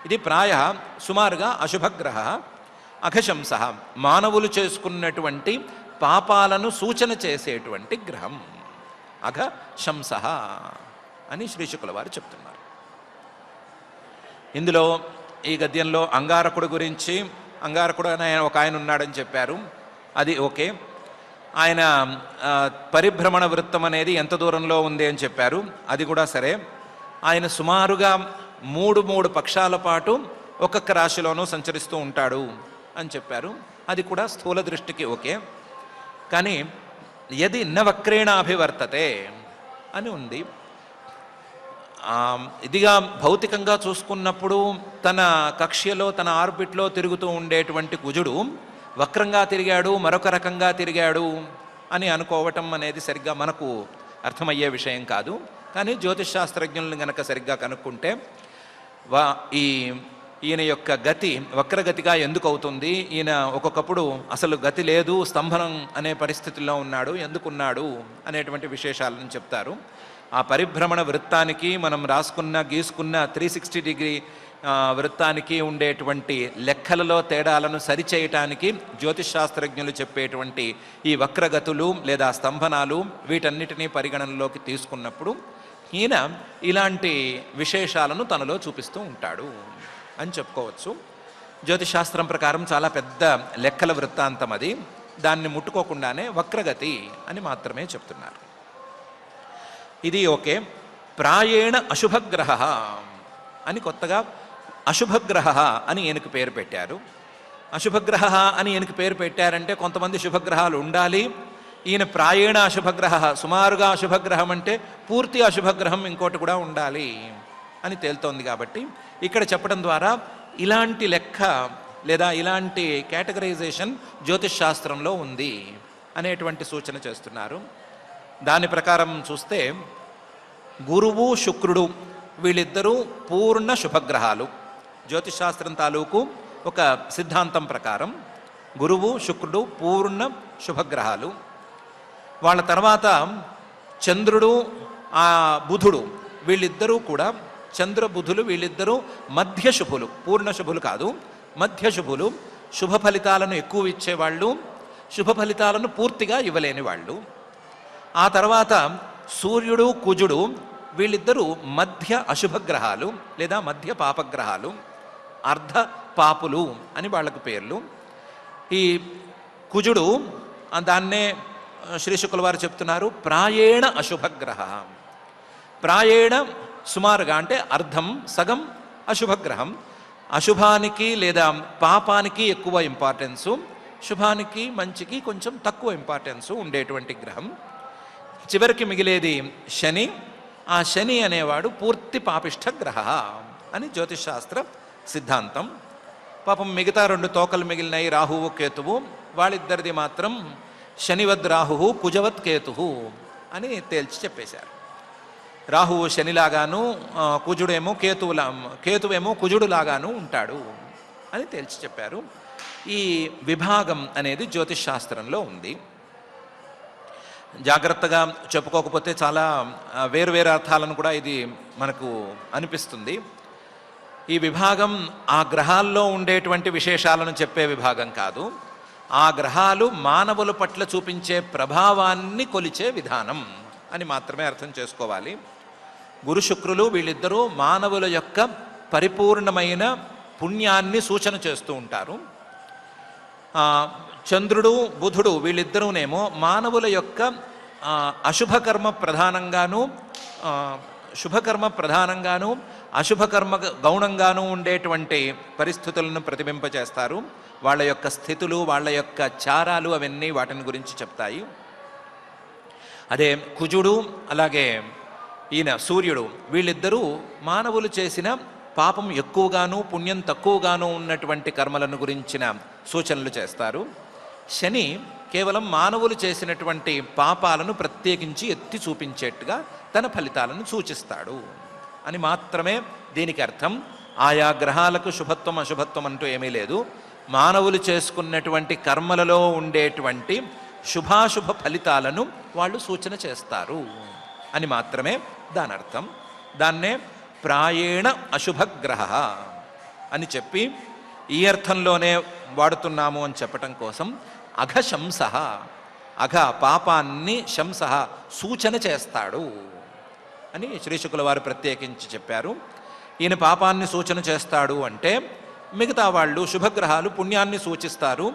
ఇది ప్రాయ సుమారుగా అశుభగ్రహ, అఘశంసః, మానవులు చేసుకున్నటువంటి పాపాలను సూచన చేసేటువంటి గ్రహం, అఘశంసః అని శ్రీశుకుల వారు చెప్తున్నారు. ఇందులో ఈ గద్యంలో అంగారకుడు గురించి, అంగారకుడు అని ఒక ఆయన ఉన్నాడని చెప్పారు, అది ఓకే. ఆయన పరిభ్రమణ వృత్తం అనేది ఎంత దూరంలో ఉంది అని చెప్పారు, అది కూడా సరే. ఆయన సుమారుగా 3 పక్షాల పాటు ఒక్కొక్క రాశిలోనూ సంచరిస్తూ ఉంటాడు అని చెప్పారు, అది కూడా స్థూల దృష్టికి ఓకే. కానీ యది న వక్రేణ అభివర్తతే అని ఉంది. ఇదిగా భౌతికంగా చూసుకున్నప్పుడు తన కక్ష్యలో, తన ఆర్బిట్లో తిరుగుతూ ఉండేటువంటి కుజుడు వక్రంగా తిరిగాడు, మరొక రకంగా తిరిగాడు అని అనుకోవటం అనేది సరిగ్గా మనకు అర్థమయ్యే విషయం కాదు. కానీ జ్యోతిష్ శాస్త్రజ్ఞులను గనక సరిగ్గా కనుక్కుంటే ఈయన యొక్క గతి వక్రగతిగా ఎందుకు అవుతుంది, ఈయన ఒక్కొక్కప్పుడు అసలు గతి లేదు, స్తంభనం అనే పరిస్థితుల్లో ఉన్నాడు, ఎందుకున్నాడు అనేటువంటి విశేషాలను చెప్తారు. ఆ పరిభ్రమణ వృత్తానికి మనం గీసుకున్న 360 డిగ్రీ వృత్తానికి ఉండేటువంటి లెక్కలలో తేడాలను సరిచేయటానికి జ్యోతిష్ శాస్త్రజ్ఞులు చెప్పేటువంటి ఈ వక్రగతులు లేదా స్తంభనాలు, వీటన్నిటినీ పరిగణనలోకి తీసుకున్నప్పుడు ఈయన ఇలాంటి విశేషాలను తనలో చూపిస్తూ ఉంటాడు అని చెప్పుకోవచ్చు. జ్యోతిశాస్త్రం ప్రకారం చాలా పెద్ద లెక్కల వృత్తాంతం అది, దాన్ని ముట్టుకోకుండానే వక్రగతి అని మాత్రమే చెప్తున్నారు. ఇది ఓకే. ప్రాయేణ అశుభగ్రహ అని కొత్తగా అశుభగ్రహ అని ఈయనకు పేరు పెట్టారు. అశుభగ్రహ అని ఈయనకు పేరు పెట్టారంటే కొంతమంది శుభగ్రహాలు ఉండాలి. ఈయన ప్రాయేణ అశుభగ్రహ, సుమారుగా అశుభగ్రహం అంటే పూర్తి అశుభగ్రహం ఇంకోటి కూడా ఉండాలి అని తేలుతోంది. కాబట్టి ఇక్కడ చెప్పడం ద్వారా ఇలాంటి లెక్క లేదా ఇలాంటి కేటగరైజేషన్ జ్యోతిష్ శాస్త్రంలో ఉంది అనేటువంటి సూచన చేస్తున్నారు. దాని ప్రకారం చూస్తే గురువు, శుక్రుడు వీళ్ళిద్దరూ పూర్ణ శుభగ్రహాలు. జ్యోతిషాస్త్రం తాలూకు ఒక సిద్ధాంతం ప్రకారం గురువు, శుక్రుడు పూర్ణ శుభగ్రహాలు. వాళ్ళ తర్వాత చంద్రుడు, బుధుడు వీళ్ళిద్దరూ కూడా, చంద్ర బుధులు వీళ్ళిద్దరూ మధ్య శుభులు, పూర్ణ శుభులు కాదు, మధ్య శుభులు. శుభ ఫలితాలను ఎక్కువ ఇచ్చేవాళ్ళు, శుభ ఫలితాలను పూర్తిగా ఇవ్వలేని వాళ్ళు. ఆ తర్వాత సూర్యుడు, కుజుడు వీళ్ళిద్దరూ మధ్య అశుభగ్రహాలు లేదా మధ్య పాపగ్రహాలు, అర్ధ పాపులు అని వాళ్ళకు పేర్లు. ఈ కుజుడు దాన్నే శ్రీ శుక్ల వారు చెప్తున్నారు ప్రాయేణ అశుభగ్రహ. ప్రాయేణ సుమారుగా అంటే అర్ధం, సగం అశుభగ్రహం. అశుభానికి లేదా పాపానికి ఎక్కువ ఇంపార్టెన్సు, శుభానికి మంచికి కొంచెం తక్కువ ఇంపార్టెన్సు ఉండేటువంటి గ్రహం. చివరికి మిగిలేది శని. ఆ శని అనేవాడు పూర్తి పాపిష్ఠ గ్రహ అని జ్యోతిషశాస్త్ర సిద్ధాంతం. పాపం మిగతా 2 తోకలు మిగిలినాయి, రాహువు కేతువు. వాళ్ళిద్దరిది మాత్రం శనివద్ రాహు కుజవత్ కేతు అని తేల్చి చెప్పేశారు. రాహువు శనిలాగాను, కేతువేమో కుజుడులాగాను ఉంటాడు అని తేల్చి చెప్పారు. ఈ విభాగం అనేది జ్యోతిష్ శాస్త్రంలో ఉంది. జాగ్రత్తగా చెప్పుకోకపోతే చాలా వేరువేరు అర్థాలను కూడా ఇది మనకు అనిపిస్తుంది. ఈ విభాగం ఆ గ్రహాల్లో ఉండేటువంటి విశేషాలను చెప్పే విభాగం కాదు, ఆ గ్రహాలు మానవుల పట్ల చూపించే ప్రభావాన్ని కొలిచే విధానం అని మాత్రమే అర్థం చేసుకోవాలి. గురు శుక్రులు వీళ్ళిద్దరూ మానవుల యొక్క పరిపూర్ణమైన పుణ్యాన్ని సూచన చేస్తూ ఉంటారు. చంద్రుడు బుధుడు వీళ్ళిద్దరూనేమో మానవుల యొక్క అశుభకర్మ ప్రధానంగాను శుభకర్మ ప్రధానంగాను అశుభకర్మ గౌణంగాను ఉండేటువంటి పరిస్థితులను ప్రతిబింపచేస్తారు. వాళ్ళ యొక్క స్థితులు, వాళ్ళ యొక్క చారాలు అవన్నీ వాటిని గురించి చెప్తాయి. అదే కుజుడు అలాగే ఈయన సూర్యుడు వీళ్ళిద్దరూ మానవులు చేసిన పాపం ఎక్కువగాను పుణ్యం తక్కువగాను ఉన్నటువంటి కర్మలను గురించిన సూచనలు చేస్తారు. శని కేవలం మానవులు చేసినటువంటి పాపాలను ప్రత్యేకించి ఎత్తి చూపించేట్టుగా తన ఫలితాలను సూచిస్తాడు అని మాత్రమే దీనికి అర్థం. ఆయా గ్రహాలకు శుభత్వం అశుభత్వం అంటూ ఏమీ లేదు. మానవులు చేసుకున్నటువంటి కర్మలలో ఉండేటువంటి శుభాశుభ ఫలితాలను వాళ్ళు సూచన చేస్తారు అని మాత్రమే దాని అర్థం. దాన్నే ప్రాయేణ అశుభగ్రహ అని చెప్పి ఈ అర్థంలోనే వాడుతున్నాము అని చెప్పటం కోసం అఘశంస, అఘ పాపాన్ని, శంస సూచన చేస్తాడు అని శ్రీ శుక్ల వారు ప్రత్యేకించి చెప్పారు. ఈయన పాపాన్ని సూచన చేస్తాడు అంటే మిగతా వాళ్ళు శుభగ్రహాలు పుణ్యాన్ని సూచిస్తారు,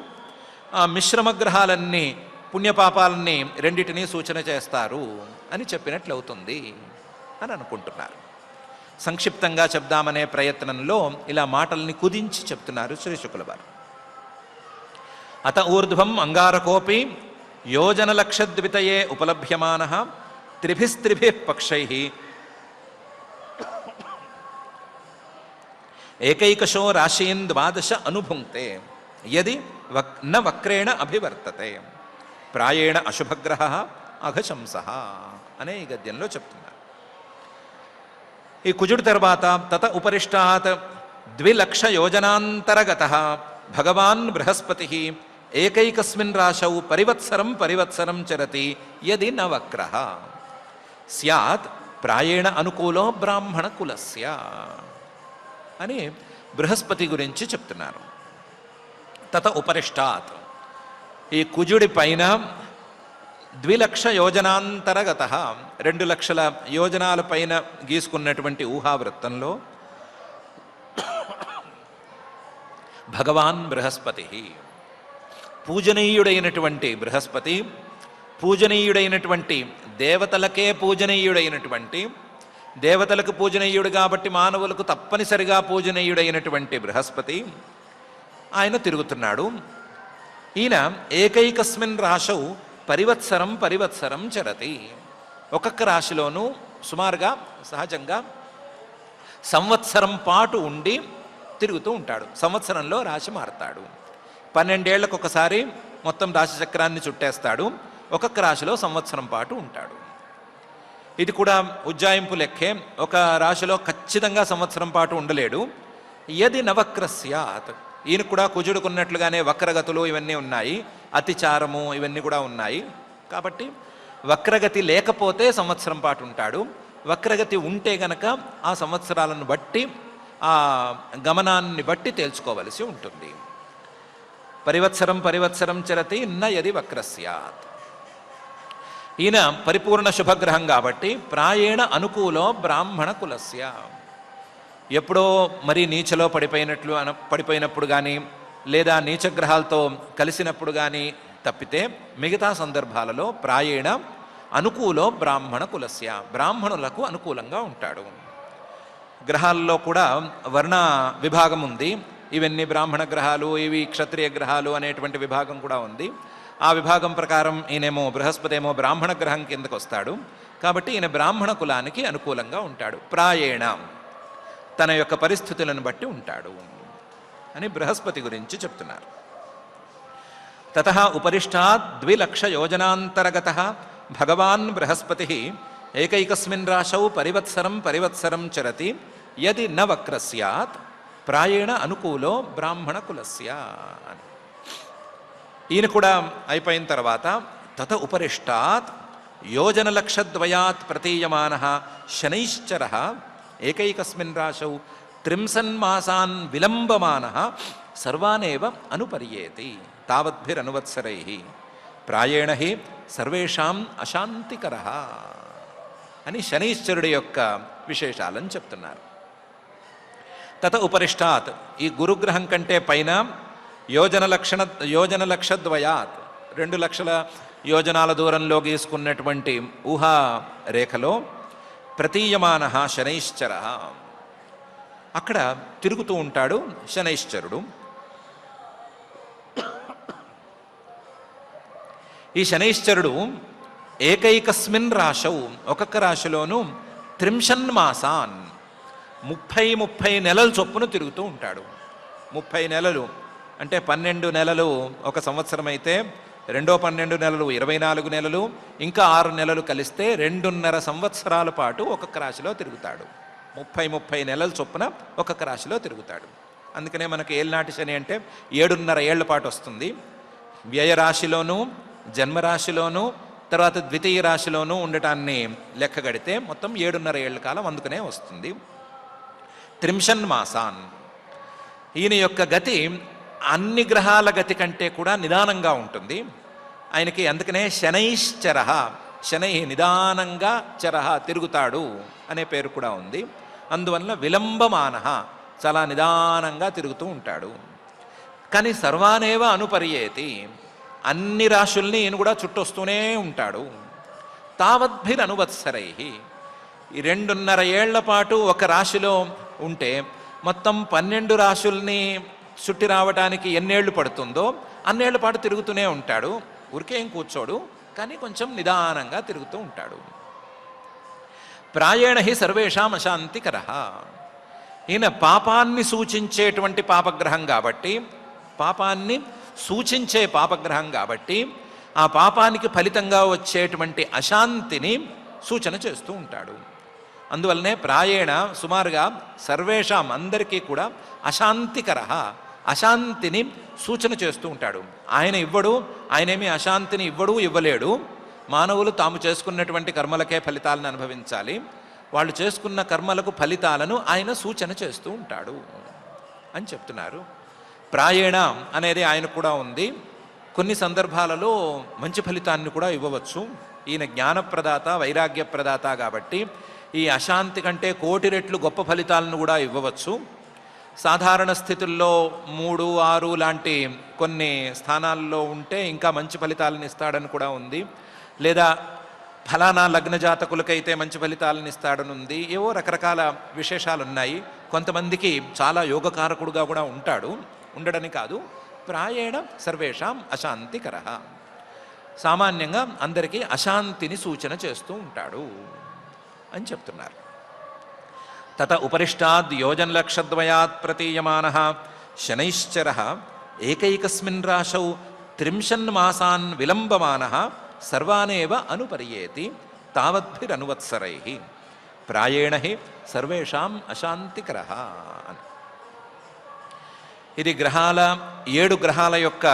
మిశ్రమగ్రహాలన్నీ పుణ్యపాపాలని రెండిటినీ సూచన చేస్తారు అని చెప్పినట్లవుతుంది అని అనుకుంటున్నారు. సంక్షిప్తంగా చెప్దామనే ప్రయత్నంలో ఇలా మాటల్ని కుదించి చెప్తున్నారు శ్రీ శుక్ల వారు. అత ఊర్ధ్వం అంగారకోపి యోజనలక్షద్వితయే ఉపలభ్యమానః త్రిభిస్త్రిభిః పక్షైః ఏకైకశో రాశీన్ ద్వాదశ అనుభుంక్తే యది న వక్రేణ అభివర్తతే ప్రాయేణ అశుభగ్రహ అఘశంసః అనే ఈ గద్యంలో చెప్తున్నారు. ఈ కుజుడి తర్వాత తత ఉపరిష్టాత్ 2,00,000 యోజనాంతరగతః భగవాన్ బృహస్పతిః ఏకైకస్మిన్ రాశౌ పరివత్సరం చరతి యది న వక్రః స్యాత్ ప్రాయేణ అనుకూలో బ్రాహ్మణ కులస్య అని బృహస్పతి గురించి చెప్తున్నారు. తత ఉపరిష్టాత్ ఈ కుజుడి పైన 2,00,000 యోజనాంతరగతః 2,00,000 యోజనాల పైన గీసుకున్నటువంటి ఊహావృత్తంలో భగవాన్ బృహస్పతి, పూజనీయుడైనటువంటి బృహస్పతి, పూజనీయుడైనటువంటి దేవతలకే పూజనీయుడైనటువంటి, దేవతలకు పూజనీయుడు కాబట్టి మానవులకు తప్పనిసరిగా పూజనీయుడైనటువంటి బృహస్పతి ఆయన తిరుగుతున్నాడు. ఈయన ఏకైకస్మిన్ రాశౌ పరివత్సరం చరతి, ఒక్కొక్క రాశిలోనూ సుమారుగా సహజంగా సంవత్సరం పాటు ఉండి తిరుగుతూ ఉంటాడు. సంవత్సరంలో రాశి మారుతాడు. 12 ఏళ్లకు ఒకసారి మొత్తం రాశి చక్రాన్ని చుట్టేస్తాడు. ఒక్కొక్క రాశిలో సంవత్సరం పాటు ఉంటాడు. ఇది కూడా ఉజ్జాయింపు లెక్కే. ఒక రాశిలో ఖచ్చితంగా సంవత్సరం పాటు ఉండలేడు. యది నవక్రస్యాత్, ఈయన కూడా కుజుడుకున్నట్లుగానే వక్రగతులు ఇవన్నీ ఉన్నాయి, అతిచారము ఇవన్నీ కూడా ఉన్నాయి. కాబట్టి వక్రగతి లేకపోతే సంవత్సరం పాటు ఉంటాడు. వక్రగతి ఉంటే గనక ఆ సంవత్సరాలను బట్టి ఆ గమనాన్ని బట్టి తేల్చుకోవలసి ఉంటుంది. పరివత్సరం చరతి న యది వక్రస్యాత్. ఈయన పరిపూర్ణ శుభగ్రహం కాబట్టి ప్రాయేణ అనుకూలో బ్రాహ్మణ కులస్య. ఎప్పుడో మరీ నీచలో పడిపోయినప్పుడు కానీ లేదా నీచగ్రహాలతో కలిసినప్పుడు కానీ తప్పితే మిగతా సందర్భాలలో ప్రాయేణ అనుకూలో బ్రాహ్మణ కులస్య, బ్రాహ్మణులకు అనుకూలంగా ఉంటాడు. గ్రహాల్లో కూడా వర్ణ విభాగం ఉంది. ఇవన్నీ బ్రాహ్మణ గ్రహాలు, ఇవి క్షత్రియ గ్రహాలు అనేటువంటి విభాగం కూడా ఉంది. ఆ విభాగం ప్రకారం ఈయనేమో బృహస్పతి ఏమో బ్రాహ్మణ గ్రహం కిందకు వస్తాడు. కాబట్టి ఈయన బ్రాహ్మణ కులానికి అనుకూలంగా ఉంటాడు. ప్రాయేణ తన యొక్క పరిస్థితులను బట్టి ఉంటాడు అని బృహస్పతి గురించి చెప్తున్నారు. తతః ఉపరిష్టాత్ 2,00,000 యోజనాంతరగత భగవాన్ బృహస్పతి ఏకైకస్మిన్ రాశౌ పరివత్సరం చరతి యది న వక్ర స్యాత్ ప్రాయేణ అనుకూలో బ్రాహ్మణ కులస్య అని. ఈయన కూడా అయిపోయిన తర్వాత తత ఉపరిష్టాత్ యోజనలక్షద్వయాత్ ప్రతీయమానః శనైశ్చరః ఏకైకస్మిన్ రాశౌ 30 మాసాన్ విలంబమానః సర్వానేవ అనుపర్యేతి తావద్భిరనువత్సరైః ప్రాయేణ హి సర్వేషాం అశాంతికరః అని శనైశ్చరుడి యొక్క విశేషాలను చెప్తున్నారు. తత ఉపరిష్టాత్ ఈ గురుగ్రహం కంటే పైన యోజనలక్షద్వయాత్ 2,00,000 యోజనాల దూరంలో గీసుకున్నటువంటి ఊహా రేఖలో ప్రతీయమానః శనైశ్చరః అక్కడ తిరుగుతూ ఉంటాడు శనైశ్చరుడు. ఈ శనైశ్చరుడు ఏకైకస్మిన్ రాశౌ ఒక్కొక్క రాశిలోనూ 30 మాసాన్ 30 నెలల చొప్పున తిరుగుతూ ఉంటాడు. 30 నెలలు అంటే 12 నెలలు ఒక సంవత్సరం అయితే రెండో 12 నెలలు 24 నెలలు, ఇంకా 6 నెలలు కలిస్తే 2.5 సంవత్సరాల పాటు ఒక్కొక్క రాశిలో తిరుగుతాడు. 30 నెలల చొప్పున ఒక్కొక్క రాశిలో తిరుగుతాడు. అందుకనే మనకి ఏళ్ళనాటి శని అంటే 7.5 ఏళ్ల పాటు వస్తుంది. వ్యయరాశిలోనూ జన్మరాశిలోనూ తర్వాత ద్వితీయ రాశిలోనూ ఉండటాన్ని లెక్కగడితే మొత్తం 7.5 ఏళ్ల కాలం అందుకనే వస్తుంది. 30 మాసాన్. ఈయన యొక్క గతి అన్ని గ్రహాల గతి కంటే కూడా నిదానంగా ఉంటుంది ఆయనకి. అందుకనే శనైశ్చరః, శనై నిదానంగా చరః తిరుగుతాడు అనే పేరు కూడా ఉంది. అందువల్ల విలంబమానః చాలా నిదానంగా తిరుగుతూ ఉంటాడు. కానీ సర్వానేవ అనుపర్యేతి అన్ని రాశుల్ని ఈయన కూడా చుట్టొస్తూనే ఉంటాడు. తావద్భిరనువత్సరైః ఈ 2.5 ఏళ్ల పాటు ఒక రాశిలో ఉంటే మొత్తం 12 రాశుల్ని చుట్టి రావడానికి ఎన్నేళ్లు పడుతుందో అన్నేళ్ల పాటు తిరుగుతూనే ఉంటాడు. ఊరికే ఏం కూర్చోడు, కానీ కొంచెం నిదానంగా తిరుగుతూ ఉంటాడు. ప్రాయేణ హి సర్వేషాం అశాంతికరః. ఈయన పాపాన్ని సూచించేటువంటి పాపగ్రహం కాబట్టి, పాపాన్ని సూచించే పాపగ్రహం కాబట్టి ఆ పాపానికి ఫలితంగా వచ్చేటువంటి అశాంతిని సూచన చేస్తూ ఉంటాడు. అందువల్లనే ప్రాయేణ సుమారుగా సర్వేషాం అందరికీ కూడా అశాంతికరః అశాంతిని సూచన చేస్తూ ఉంటాడు. ఆయన ఇవ్వడు, ఆయనేమి అశాంతిని ఇవ్వలేడు. మానవులు తాము చేసుకున్నటువంటి కర్మలకే ఫలితాలను అనుభవించాలి. వాళ్ళు చేసుకున్న కర్మలకు ఫలితాలను ఆయన సూచన చేస్తూ ఉంటాడు అని చెప్తున్నారు. ప్రాయేణ అనేది ఆయన కూడా ఉంది. కొన్ని సందర్భాలలో మంచి ఫలితాన్ని కూడా ఇవ్వవచ్చు. ఈయన జ్ఞానప్రదాత, వైరాగ్యప్రదాత కాబట్టి ఈ అశాంతి కంటే 1,000,000 రెట్లు గొప్ప ఫలితాలను కూడా ఇవ్వవచ్చు. సాధారణ స్థితుల్లో 3, 6 లాంటి కొన్ని స్థానాల్లో ఉంటే ఇంకా మంచి ఫలితాలను ఇస్తాడని కూడా ఉంది. లేదా ఫలానా లగ్న జాతకులకైతే మంచి ఫలితాలను ఇస్తాడని ఉంది. ఏవో రకరకాల విశేషాలు ఉన్నాయి. కొంతమందికి చాలా యోగకారకుడుగా కూడా ఉండడని కాదు. ప్రాయేణ సర్వేషాం అశాంతికరః సామాన్యంగా అందరికీ అశాంతిని సూచన చేస్తూ ఉంటాడు అని చెప్తున్నారు. తత ఉపరిష్టాద్ యోజనలక్షద్వయాత్ ప్రతీయమానః శనైశ్చరః ఏకైకస్మిన్ రాశౌ 30 మాసాన్ విలంబమానః సర్వానేవ అనుపర్యేతి తావద్భిరనువత్సరైః ప్రాయేణ హి సర్వేషాం అశాంతికరః అని. ఇది 7 గ్రహాల యొక్క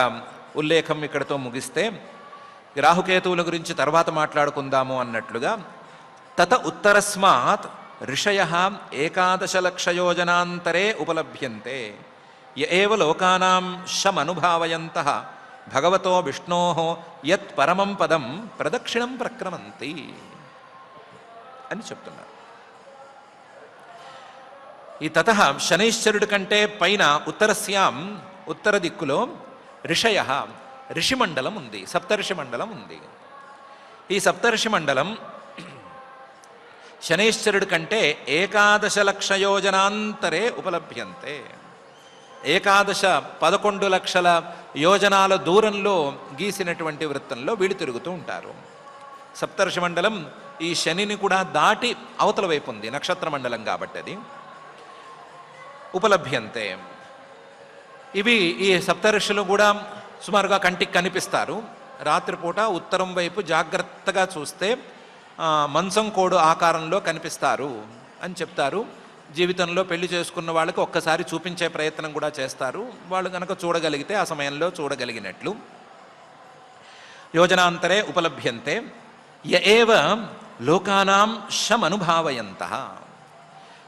ఉల్లేఖం ఇక్కడతో ముగిస్తే రాహుకేతువుల గురించి తర్వాత మాట్లాడుకుందాము అన్నట్లుగా తత ఉత్తరస్మాత్ ఋషయః 11 లక్షయోజనాంతరే ఉపలభ్యంతే య ఏవ లోకానాం శమనుభావయంతః భగవతో విష్ణో యత్ పరమం పదం ప్రదక్షిణం ప్రక్రమంతి అని చెప్తున్నారు. ఈ తత శనైశ్చరుడి కంటే పైన ఉత్తరస్యాం ఉత్తర దిక్కులో ఋషయ ఋషిమండలం ఉంది, సప్తర్షి మండలం ఉంది. ఈ సప్తర్షి మండలం శనైశ్చరుడి కంటే 11 లక్ష యోజనాంతరే ఉపలభ్యంతే. 11 లక్షల యోజనాల దూరంలో గీసినటువంటి వృత్తంలో వీళ్ళు తిరుగుతూ ఉంటారు. సప్తర్షి మండలం ఈ శనిని కూడా దాటి అవతల వైపు ఉంది, నక్షత్ర మండలం కాబట్టి అది ఉపలభ్యంతే. ఇవి ఈ సప్తర్షులు కూడా సుమారుగా కంటికి కనిపిస్తారు. రాత్రిపూట ఉత్తరం వైపు జాగ్రత్తగా చూస్తే మంచం కోడు ఆకారంలో కనిపిస్తారు అని చెప్తారు. జీవితంలో పెళ్లి చేసుకున్న వాళ్ళకి ఒక్కసారి చూపించే ప్రయత్నం కూడా చేస్తారు. వాళ్ళు కనుక చూడగలిగితే ఆ సమయంలో చూడగలిగినట్లు. యోజనాంతరే ఉపలభ్యంతే య ఏవ లోకానాం శమనుభావయంతః.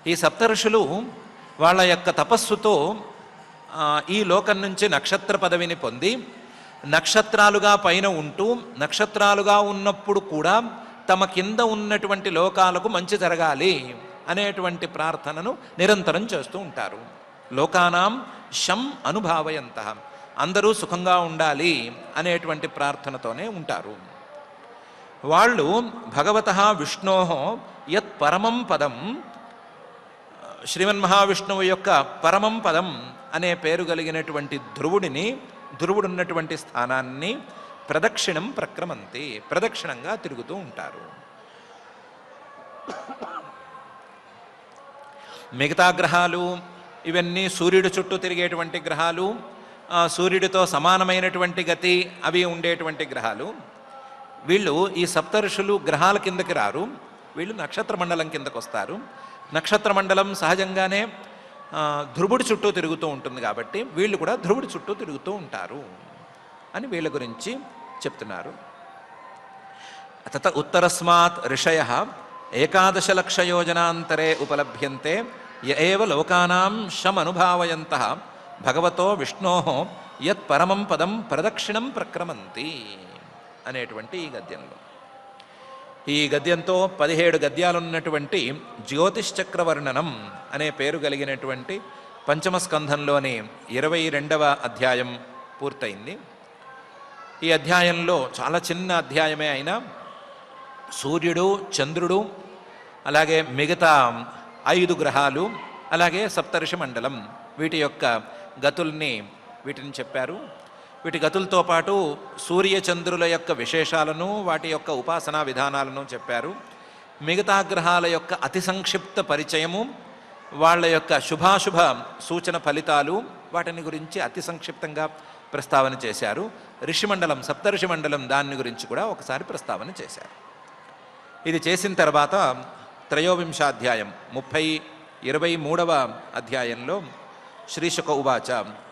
ఈ సప్తర్షులు వాళ్ళ యొక్క తపస్సుతో ఈ లోకం నుంచి నక్షత్ర పదవిని పొంది నక్షత్రాలుగా పైన ఉంటూ నక్షత్రాలుగా ఉన్నప్పుడు కూడా తమ కింద ఉన్నటువంటి లోకాలకు మంచి జరగాలి అనేటువంటి ప్రార్థనను నిరంతరం చేస్తూ ఉంటారు. లోకానాం శం అనుభావయంతః, అందరూ సుఖంగా ఉండాలి అనేటువంటి ప్రార్థనతోనే ఉంటారు. వాళ్ళు భగవతః విష్ణోః యత్ పరమం పదం, శ్రీమన్మహావిష్ణువు యొక్క పరమం పదం అనే పేరు కలిగినటువంటి ధ్రువుడున్నటువంటి స్థానాన్ని ప్రదక్షిణం ప్రక్రమంతి, ప్రదక్షిణంగా తిరుగుతూ ఉంటారు. మిగతా గ్రహాలు ఇవన్నీ సూర్యుడి చుట్టూ తిరిగేటువంటి గ్రహాలు, సూర్యుడితో సమానమైనటువంటి గతి అవి ఉండేటువంటి గ్రహాలు. వీళ్ళు ఈ సప్తర్షులు గ్రహాల కిందకి రారు, వీళ్ళు నక్షత్ర మండలం కిందకు వస్తారు. నక్షత్ర మండలం సహజంగానే ధ్రువుడి చుట్టూ తిరుగుతూ ఉంటుంది కాబట్టి వీళ్ళు కూడా ధ్రువుడి చుట్టూ తిరుగుతూ ఉంటారు అని వీళ్ళ గురించి చెప్తున్నారు. తత ఉత్తరస్మాత్ ఋషయః 11 లక్ష యోజనాంతరే ఉపలభ్యంతే య ఏవ లోకానాం శమనుభావయంతః భగవతో విష్ణోః యత్ పరమం పదం ప్రదక్షిణం ప్రక్రమంతి అనేటువంటి ఈ గద్యంలో. ఈ గద్యంతో 17 గద్యాలున్నటువంటి జ్యోతిశ్చక్రవర్ణనం అనే పేరు కలిగినటువంటి పంచమ స్కంధంలోని 22వ అధ్యాయం పూర్తయింది. ఈ అధ్యాయంలో చాలా చిన్న అధ్యాయమే అయినా సూర్యుడు, చంద్రుడు, అలాగే మిగతా 5 గ్రహాలు, అలాగే సప్తర్షి మండలం వీటి యొక్క వీటిని చెప్పారు. వీటి గతులతో పాటు సూర్యచంద్రుల యొక్క విశేషాలను, వాటి యొక్క ఉపాసనా విధానాలను చెప్పారు. మిగతా గ్రహాల యొక్క అతి సంక్షిప్త పరిచయము, వాళ్ళ యొక్క శుభాశుభ సూచన ఫలితాలు, వాటిని గురించి అతి సంక్షిప్తంగా ప్రస్తావన చేశారు. ఋషిమండలం, సప్తర్షి మండలం దాని గురించి కూడా ఒకసారి ప్రస్తావన చేశారు. ఇది చేసిన తర్వాత త్రయోవింశాధ్యాయం 23వ అధ్యాయంలో శ్రీశుక ఉవాచ,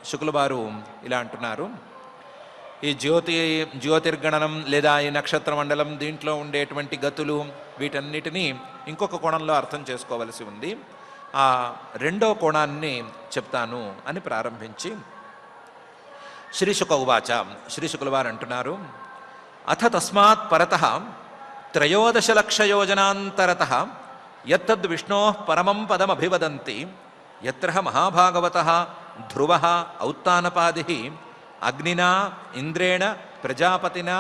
శుకులవారు ఇలా అంటున్నారు. ఈ జ్యోతిర్గణనం లేదా ఈ నక్షత్ర మండలం దీంట్లో ఉండేటువంటి గతులు వీటన్నిటినీ ఇంకొక కోణంలో అర్థం చేసుకోవలసి ఉంది. ఆ రెండో కోణాన్ని చెప్తాను అని ప్రారంభించి శ్రీశుక ఉవాచ, శ్రీశుకుల వారు అంటున్నారు. అథ తస్మాత్ పరతః 13 లక్ష యోజనాంతరతః యత్తద్ విష్ణోః పరమం పదమభివదంతి యత్ర మహాభాగవతః ధ్రువః ఔత్తానపాదిః అగ్నినా ఇంద్రేణ ప్రజాపతినా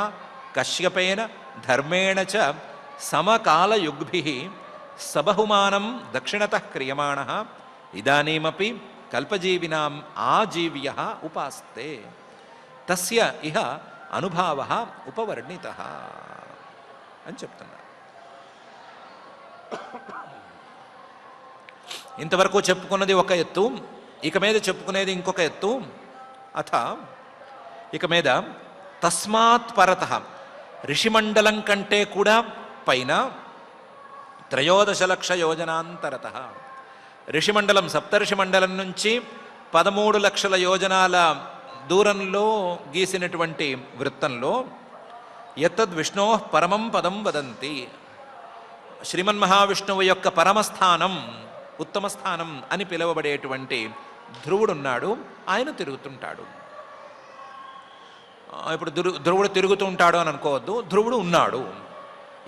కశ్యపేన ధర్మేణ చ సమకాలయుగ్భిః సబహుమానం దక్షిణతః క్రియమాణః ఇదానీమపి కల్పజీవినాం ఆజీవ్యః ఉపాస్తే తస్య ఇహ అనుభావః ఉపవర్ణితః అని చెప్తున్నారు. ఇంతవరకు చెప్పుకున్నది ఒక ఎత్తు, ఇక మీద చెప్పుకునేది ఇంకొక ఎత్తు. అథ ఇక మీద తస్మాత్ పరతః, ఋషిమండలం కంటే కూడా పైన 13 లక్ష యోజనాంతరతః, ఋషిమండలం సప్తర్షి మండలం నుంచి 13 లక్షల యోజనాల దూరంలో గీసినటువంటి వృత్తంలో యత్తద్ విష్ణోః పరమం పదం వదంతి, శ్రీమన్మహావిష్ణువు యొక్క పరమస్థానం, ఉత్తమ స్థానం అని పిలువబడేటువంటి ధ్రువుడున్నాడు, ఆయన తిరుగుతుంటాడు. ఇప్పుడు ధ్రువుడు తిరుగుతూ ఉంటాడు అని అనుకోవద్దు. ధ్రువుడు ఉన్నాడు.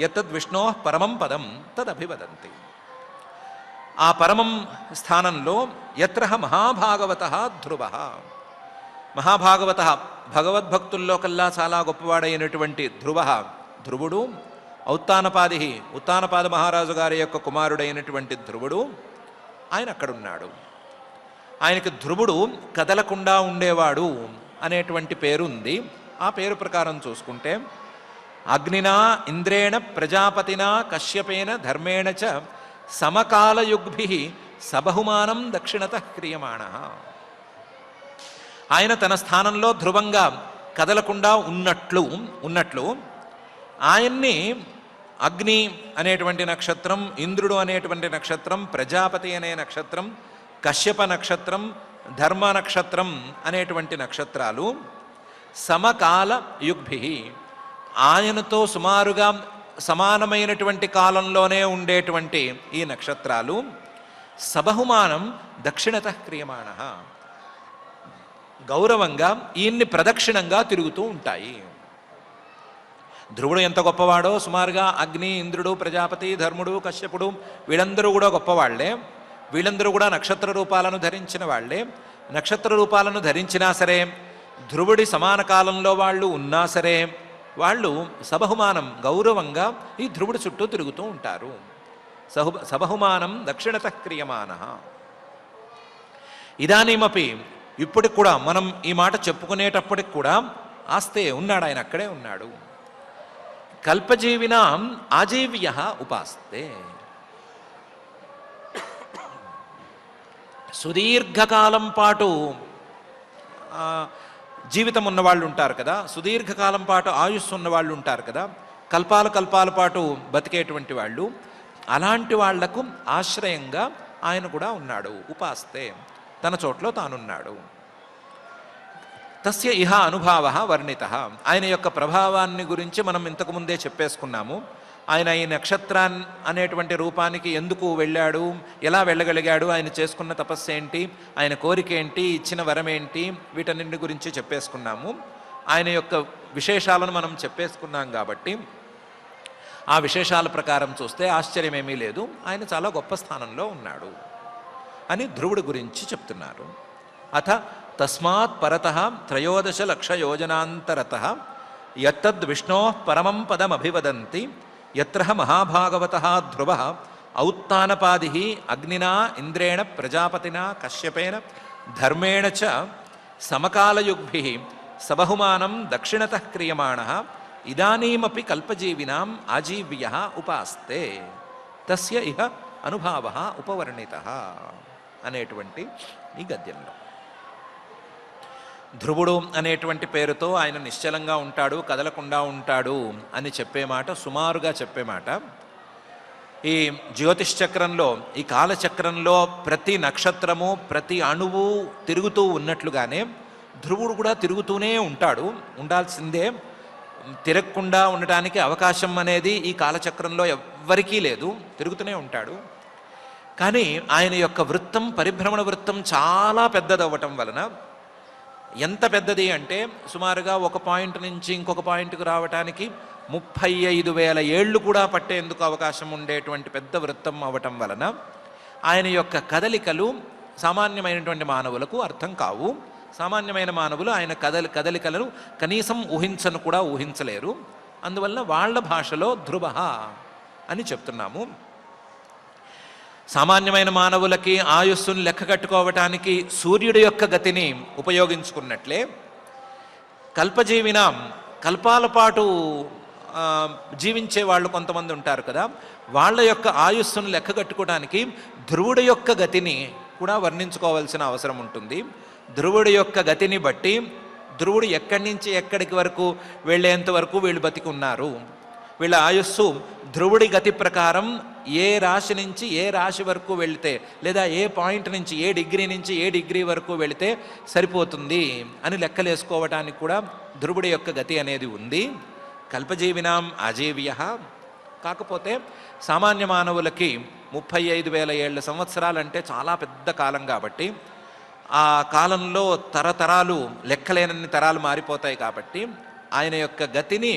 యత్తద్ విష్ణో పరమం పదం తదభివదంతి. ఆ పరమం స్థానంలో యత్ర మహాభాగవత ధ్రువ, మహాభాగవత భగవద్భక్తుల్లో కల్లా చాలా గొప్పవాడైనటువంటి ధ్రువుడు, ఉత్తానపాద మహారాజు గారి యొక్క కుమారుడైనటువంటి ధ్రువుడు ఆయన అక్కడున్నాడు. ఆయనకి ధ్రువుడు కదలకుండా ఉండేవాడు అనేటువంటి పేరు ఉంది. ఆ పేరు ప్రకారం చూసుకుంటే అగ్నినా ఇంద్రేణ ప్రజాపతినా కశ్యపేన ధర్మేణ చ సమకాలయుగ్భి సబహుమానం దక్షిణత క్రియమాణ. ఆయన తన స్థానంలో ధ్రువంగా కదలకుండా ఉన్నట్లు ఆయన్ని అగ్ని అనేటువంటి నక్షత్రం, ఇంద్రుడు అనేటువంటి నక్షత్రం, ప్రజాపతి అనే నక్షత్రం, కశ్యప నక్షత్రం, ధర్మ నక్షత్రం అనేటువంటి నక్షత్రాలు సమకాల యుగ్భి, ఆయనతో సుమారుగా సమానమైనటువంటి కాలంలోనే ఉండేటువంటి ఈ నక్షత్రాలు సబహుమానం దక్షిణత క్రియమాణ, గౌరవంగా ఈయన్ని ప్రదక్షిణంగా తిరుగుతూ ఉంటాయి. ధ్రువుడు ఎంత గొప్పవాడో, సుమారుగా అగ్ని, ఇంద్రుడు, ప్రజాపతి, ధర్ముడు, కశ్యపుడు వీళ్ళందరూ కూడా గొప్పవాళ్లే. వీళ్ళందరూ కూడా నక్షత్ర రూపాలను ధరించిన వాళ్లే. నక్షత్ర రూపాలను ధరించినా సరే, ధ్రువుడి సమాన కాలంలో వాళ్ళు ఉన్నా సరే, వాళ్ళు సబహుమానం గౌరవంగా ఈ ధ్రువుడి చుట్టూ తిరుగుతూ ఉంటారు. సబహుమానం దక్షిణత క్రియమాణ. ఇదానీమపి, ఇప్పటికి కూడా మనం ఈ మాట చెప్పుకునేటప్పటికి కూడా ఆస్తే ఉన్నాడు, ఆయన అక్కడే ఉన్నాడు. కల్పజీవినాం ఆజీవ్య ఉపాస్తే. సుదీర్ఘకాలం పాటు జీవితం ఉన్నవాళ్ళు ఉంటారు కదా, సుదీర్ఘకాలం పాటు ఆయుస్సు ఉన్నవాళ్ళు ఉంటారు కదా, కల్పాల పాటు బతికేటువంటి వాళ్ళు, అలాంటి వాళ్లకు ఆశ్రయంగా ఆయన కూడా ఉన్నాడు. ఉపాస్తే, తన చోట్లో తానున్నాడు. తస్య ఇహ అనుభావ వర్ణిత. ఆయన యొక్క ప్రభావాన్ని గురించి మనం ఇంతకుముందే చెప్పేసుకున్నాము. ఆయన ఈ నక్షత్రాన్ని అనేటువంటి రూపానికి ఎందుకు వెళ్ళాడు, ఎలా వెళ్ళగలిగాడు, ఆయన చేసుకున్న తపస్సు ఏంటి, ఆయన కోరిక ఏంటి, ఇచ్చిన వరం ఏంటి, వీటన్నింటి గురించి చెప్పేసుకున్నాము. ఆయన యొక్క విశేషాలను మనం చెప్పేసుకున్నాం కాబట్టి ఆ విశేషాల ప్రకారం చూస్తే ఆశ్చర్యమేమీ లేదు. ఆయన చాలా గొప్ప స్థానంలో ఉన్నాడు అని ధ్రువుడి గురించి చెప్తున్నారు. అథ తస్మాత్ పరతః 13 లక్ష యోజనాంతరతః యత్తద్ విష్ణో పరమం పదమభివదంతి యత్ర మహాభాగవతః ధ్రువః ఔత్తానపాదిః అగ్నినా ఇంద్రేణ ప్రజాపతినా కశ్యపేన ధర్మేణ చ సమకాలయుగ్భిః సబహుమానం దక్షిణతః క్రియమాణః ఇదానీమపి కల్పజీవినాం ఆజీవ్యః ఉపాస్తే తస్య ఇహ అనుభావః ఉపవర్ణితః అనేటువంటి ఈ గద్యంలో ధ్రువుడు అనేటువంటి పేరుతో ఆయన నిశ్చలంగా ఉంటాడు, కదలకుండా ఉంటాడు అని చెప్పే మాట, సుమారుగా చెప్పే మాట. ఈ జ్యోతిష్చక్రంలో, ఈ కాలచక్రంలో ప్రతి నక్షత్రము, ప్రతి అణువు తిరుగుతూ ఉన్నట్లుగానే ధ్రువుడు కూడా తిరుగుతూనే ఉంటాడు, ఉండాల్సిందే. తిరగకుండా ఉండటానికి అవకాశం అనేది ఈ కాలచక్రంలో ఎవ్వరికీ లేదు, తిరుగుతూనే ఉంటాడు. కానీ ఆయన యొక్క వృత్తం, పరిభ్రమణ వృత్తం చాలా పెద్దదవ్వటం వలన, ఎంత పెద్దది అంటే సుమారుగా ఒక పాయింట్ నుంచి ఇంకొక పాయింట్కు రావటానికి 35,000 ఏళ్ళు కూడా పట్టేందుకు అవకాశం ఉండేటువంటి పెద్ద వృత్తం అవ్వటం వలన ఆయన యొక్క కదలికలు సామాన్యమైనటువంటి మానవులకు అర్థం కావు. సామాన్యమైన మానవులు ఆయన కదలికలను కనీసం ఊహించలేరు. అందువల్ల వాళ్ళ భాషలో ధ్రువ అని చెప్తున్నాము. సామాన్యమైన మానవులకి ఆయుస్సును లెక్క కట్టుకోవటానికి సూర్యుడి యొక్క గతిని ఉపయోగించుకున్నట్లే కల్పజీవినాం, కల్పాల పాటు జీవించే వాళ్ళు కొంతమంది ఉంటారు కదా, వాళ్ళ యొక్క ఆయుస్సును లెక్క కట్టుకోవడానికి ధ్రువుడి యొక్క గతిని కూడా వర్ణించుకోవాల్సిన అవసరం ఉంటుంది. ధ్రువుడి యొక్క గతిని బట్టి ధ్రువుడు ఎక్కడి నుంచి ఎక్కడికి వరకు వెళ్ళేంత వరకు వీళ్ళు బతికి ఉన్నారు, వీళ్ళ ఆయుస్సు ధ్రువుడి గతి ప్రకారం ఏ రాశి నుంచి ఏ రాశి వరకు వెళితే, లేదా ఏ పాయింట్ నుంచి ఏ డిగ్రీ నుంచి ఏ డిగ్రీ వరకు వెళితే సరిపోతుంది అని లెక్కలేసుకోవటానికి కూడా ధ్రువుడి యొక్క గతి అనేది ఉంది. కల్పజీవినాం ఆజీవ్య. కాకపోతే సామాన్య మానవులకి 35,000 సంవత్సరాలంటే చాలా పెద్ద కాలం కాబట్టి ఆ కాలంలో తరతరాలు లెక్కలేనన్ని తరాలు మారిపోతాయి కాబట్టి ఆయన యొక్క గతిని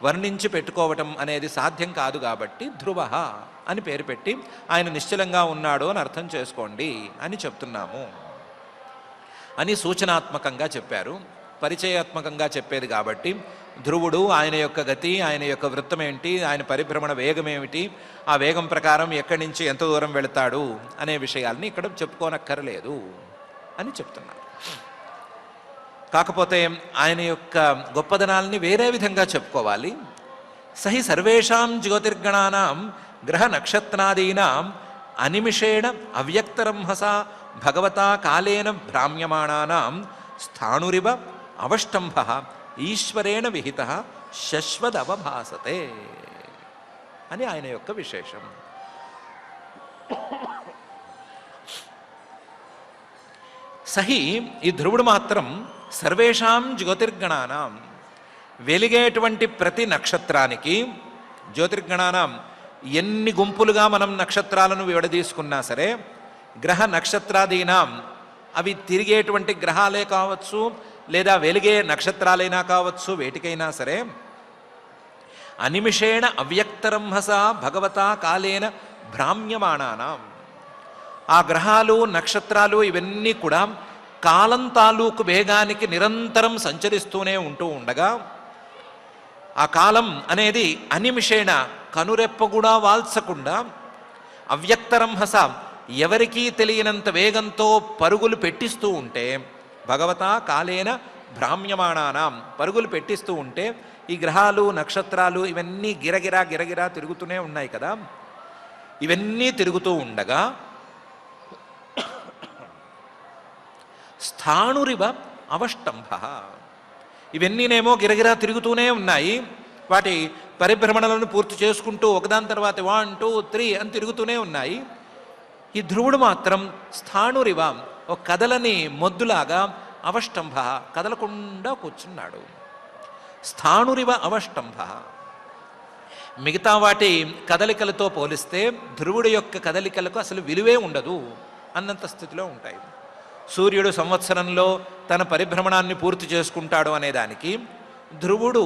వర్ణించి పెట్టుకోవటం అనేది సాధ్యం కాదు కాబట్టి ధ్రువ అని పేరు పెట్టి ఆయన నిశ్చలంగా ఉన్నాడు అని అర్థం చేసుకోండి అని చెప్తున్నాము అని సూచనాత్మకంగా చెప్పారు. పరిచయాత్మకంగా చెప్పేది కాబట్టి ధ్రువుడు, ఆయన యొక్క గతి, ఆయన యొక్క వృత్తం ఏంటి, ఆయన పరిభ్రమణ వేగం ఏమిటి, ఆ వేగం ప్రకారం ఎక్కడి నుంచి ఎంత దూరం వెళతాడు అనే విషయాల్ని ఇక్కడ చెప్పుకోనక్కర్లేదు అని చెప్తున్నారు. కాకపోతే ఆయన యొక్క గొప్పదనాల్ని వేరే విధంగా చెప్పుకోవాలి. సహి సర్వేషాం జ్యోతిర్గణానాం గ్రహ నక్షత్రాదీనాం అనిమిషేణ అవ్యక్తరంహస భగవతా కాలేన భ్రామ్యమాణానాం స్థాణురివ అవష్టంభ ఈశ్వరేణ విహిత శశ్వదవభాసతే అని ఆయన యొక్క విశేషం. సహి ఈ ధ్రువుడు మాత్రం సర్వేషాం జ్యోతిర్గణానాం వెలిగేటువంటి ప్రతి నక్షత్రానికి, జ్యోతిర్గణానాం ఎన్ని గుంపులుగా మనం నక్షత్రాలను విడదీసుకున్నా సరే, గ్రహ నక్షత్రాదీనాం అవి తిరిగేటువంటి గ్రహాలే కావచ్చు లేదా వెలిగే నక్షత్రాలైనా కావచ్చు, వేటికైనా సరే అనిమిషేణ అవ్యక్తరంహస భగవతా కాలేన భ్రామ్యమాణానాం ఆ గ్రహాలు నక్షత్రాలు ఇవన్నీ కూడా కాలం తాలూకు వేగానికి నిరంతరం సంచరిస్తూనే ఉంటూ ఉండగా ఆ కాలం అనేది అనిమిషేణ కనురెప్ప కూడా వాల్చకుండా అవ్యక్తరంహస ఎవరికీ తెలియనంత వేగంతో పరుగులు పెట్టిస్తూ ఉంటే, భగవతా కాలేన భ్రామ్యమాణానాం పరుగులు పెట్టిస్తూ ఉంటే ఈ గ్రహాలు నక్షత్రాలు ఇవన్నీ గిరగిరా గిరగిరా తిరుగుతూనే ఉన్నాయి కదా. ఇవన్నీ తిరుగుతూ ఉండగా స్థాణురివ అవష్టంభ ఇవన్నీనేమో గిరగిరా తిరుగుతూనే ఉన్నాయి, వాటి పరిభ్రమణలను పూర్తి చేసుకుంటూ ఒకదాని తర్వాత 1 2 3 అని తిరుగుతూనే ఉన్నాయి. ఈ ధ్రువుడు మాత్రం స్థాణురివ ఒక కదలని మొద్దులాగా అవష్టంభ కదలకుండా కూర్చున్నాడు. స్థాణురివ అవష్టంభ మిగతా వాటి కదలికలతో పోలిస్తే ధ్రువుడి యొక్క కదలికలకు అసలు విలువే ఉండదు అన్నంత స్థితిలో ఉంటాయి. సూర్యుడు సంవత్సరంలో తన పరిభ్రమణాన్ని పూర్తి చేసుకుంటాడు అనేదానికి ధ్రువుడు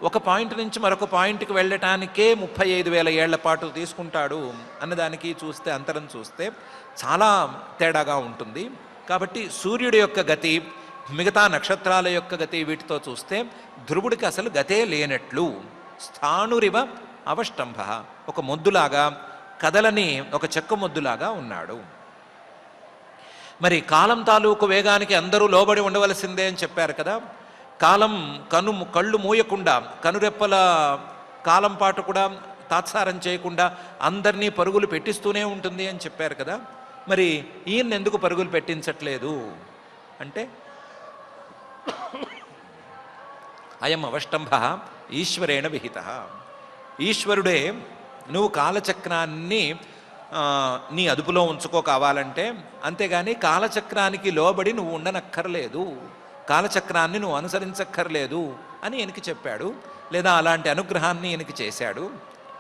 ఒక పాయింట్ నుంచి మరొక పాయింట్కి వెళ్ళటానికే 35,000 ఏళ్ల పాటు తీసుకుంటాడు అన్నదానికి చూస్తే అంతరం చూస్తే చాలా తేడాగా ఉంటుంది. కాబట్టి సూర్యుడి యొక్క గతి, మిగతా నక్షత్రాల యొక్క గతి వీటితో చూస్తే ధ్రువుడికి అసలు గతే లేనట్లు. స్థాణురివ అవష్టంభ ఒక మొద్దులాగా కదలని ఒక చెక్క మొద్దులాగా ఉన్నాడు. మరి కాలం తాలూకు వేగానికి అందరూ లోబడి ఉండవలసిందే అని చెప్పారు కదా. కాలం కళ్ళు మూయకుండా కనురెప్పల కాలం పాటు కూడా తాత్సారం చేయకుండా అందరినీ పరుగులు పెట్టిస్తూనే ఉంటుంది అని చెప్పారు కదా. మరి ఈయన ఎందుకు పరుగులు పెట్టించట్లేదు అంటే అయం అవష్టంభ ఈశ్వరేణ విహిత. ఈశ్వరుడే నువ్వు కాలచక్రాన్ని నీ అదుపులో ఉంచుకో కావాలంటే, అంతేగాని కాలచక్రానికి లోబడి నువ్వు ఉండనక్కర్లేదు, కాలచక్రాన్ని నువ్వు అనుసరించక్కర్లేదు అని ఈయనకి చెప్పాడు, లేదా అలాంటి అనుగ్రహాన్ని ఈయనకి చేశాడు.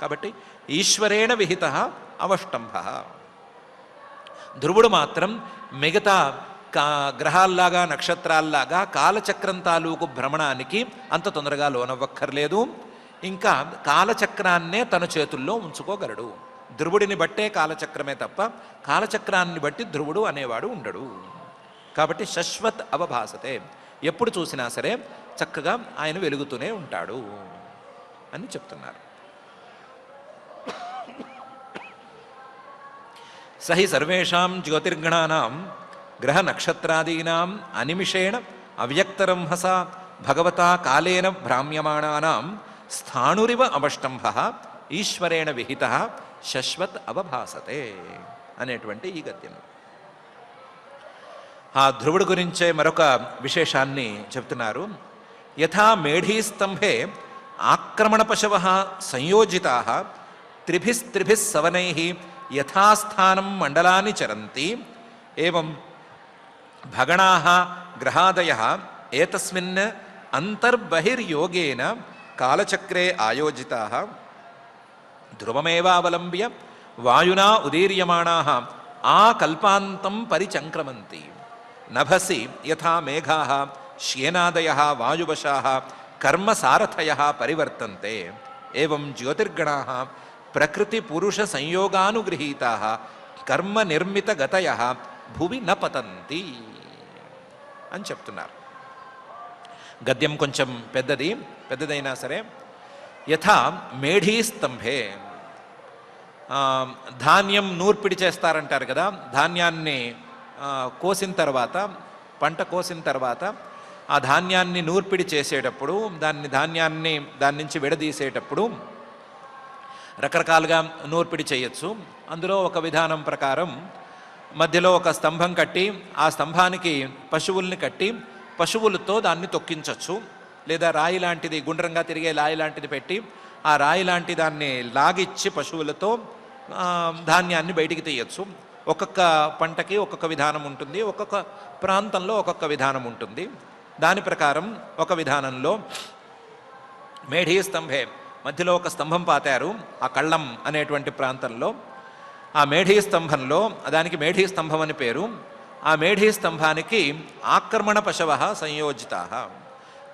కాబట్టి ఈశ్వరేణ విహిత అవష్టంభ. ధ్రువుడు మాత్రం మిగతా గ్రహాల్లాగా నక్షత్రాల్లాగా కాలచక్రం తాలూకు భ్రమణానికి అంత తొందరగా లోనవ్వక్కర్లేదు. ఇంకా కాలచక్రాన్నే తన చేతుల్లో ఉంచుకోగలడు. ధ్రువుడిని బట్టే కాలచక్రమే తప్ప కాలచక్రాన్ని బట్టి ధ్రువుడు అనేవాడు ఉండడు. కాబట్టి శశ్వత్ అవభాసతే, ఎప్పుడు చూసినా సరే చక్కగా ఆయన వెలుగుతూనే ఉంటాడు అని చెప్తున్నారు. సహి సర్వేషాం జ్యోతిర్గణానాం గ్రహ నక్షత్రాదీనాం అనిమిషేణ అవ్యక్తరంహస భగవతా కాలేన భ్రామ్యమాణానాం స్థాణురివ అవష్టంభ ఈశ్వరేణ విహిత శశ్వత్ అవభాసతే అనేటువంటి ఈ గద్యం. ఆ ధ్రువుడు గురించే మరొక విశేషాన్ని చెప్తున్నారు. యథా మేఢీస్తంభే ఆక్రమణ పశవ సంయోజితా త్రిభిస్త్రిభిः సవనైః యథాస్థానం మండలాని చరంతి ఏవం భగణాః గ్రహాదయః ఏతస్మిన్ అంతర్బహిర్యోగేన కాలచక్రే ఆయోజితాః ధ్రువమేవావలంబ్య వాయునా ఉదీర్యమాణాః ఆ కల్పాంతం పరిచంక్రమంతి. నభసి యథా మేఘా శ్యేనాదయ వాయువశా కర్మసారథయ పరివర్తంతే ఏవం జ్యోతిర్గణా ప్రకృతి పురుష సంయోగానుగృహీతా కర్మ నిర్మిత గతయ భువి న పతంతి అని చెప్తున్నారు. గద్యం కొంచెం పెద్దదైనా సరే, యథా మేఢీ స్తంభే, ధాన్యం నూర్పిడి చేస్తారంటారు కదా, ధాన్యాన్ని కోసిన తర్వాత, పంట కోసిన తర్వాత ఆ ధాన్యాన్ని నూర్పిడి చేసేటప్పుడు, దాని నుంచి విడదీసేటప్పుడు రకరకాలుగా నూర్పిడి చేయొచ్చు. అందులో ఒక విధానం ప్రకారం మధ్యలో ఒక స్తంభం కట్టి, ఆ స్తంభానికి పశువుల్ని కట్టి పశువులతో దాన్ని తొక్కించవచ్చు. లేదా రాయి లాంటిది, గుండ్రంగా తిరిగే రాయి లాంటిది పెట్టి ఆ రాయి లాంటి దాన్ని లాగిచ్చి పశువులతో ధాన్యాన్ని బయటికి తీయచ్చు. ఒక్కొక్క పంటకి ఒక్కొక్క విధానం ఉంటుంది, ఒక్కొక్క ప్రాంతంలో ఒక్కొక్క విధానం ఉంటుంది. దాని ప్రకారం ఒక విధానంలో మేఢీ స్తంభే, మధ్యలో ఒక స్తంభం పాతారు ఆ కళ్ళం అనేటువంటి ప్రాంతంలో. ఆ మేఢీ స్తంభంలో, దానికి మేఢీ స్తంభం అని పేరు, ఆ మేఢీ స్తంభానికి ఆక్రమణ పశవ సంయోజితా,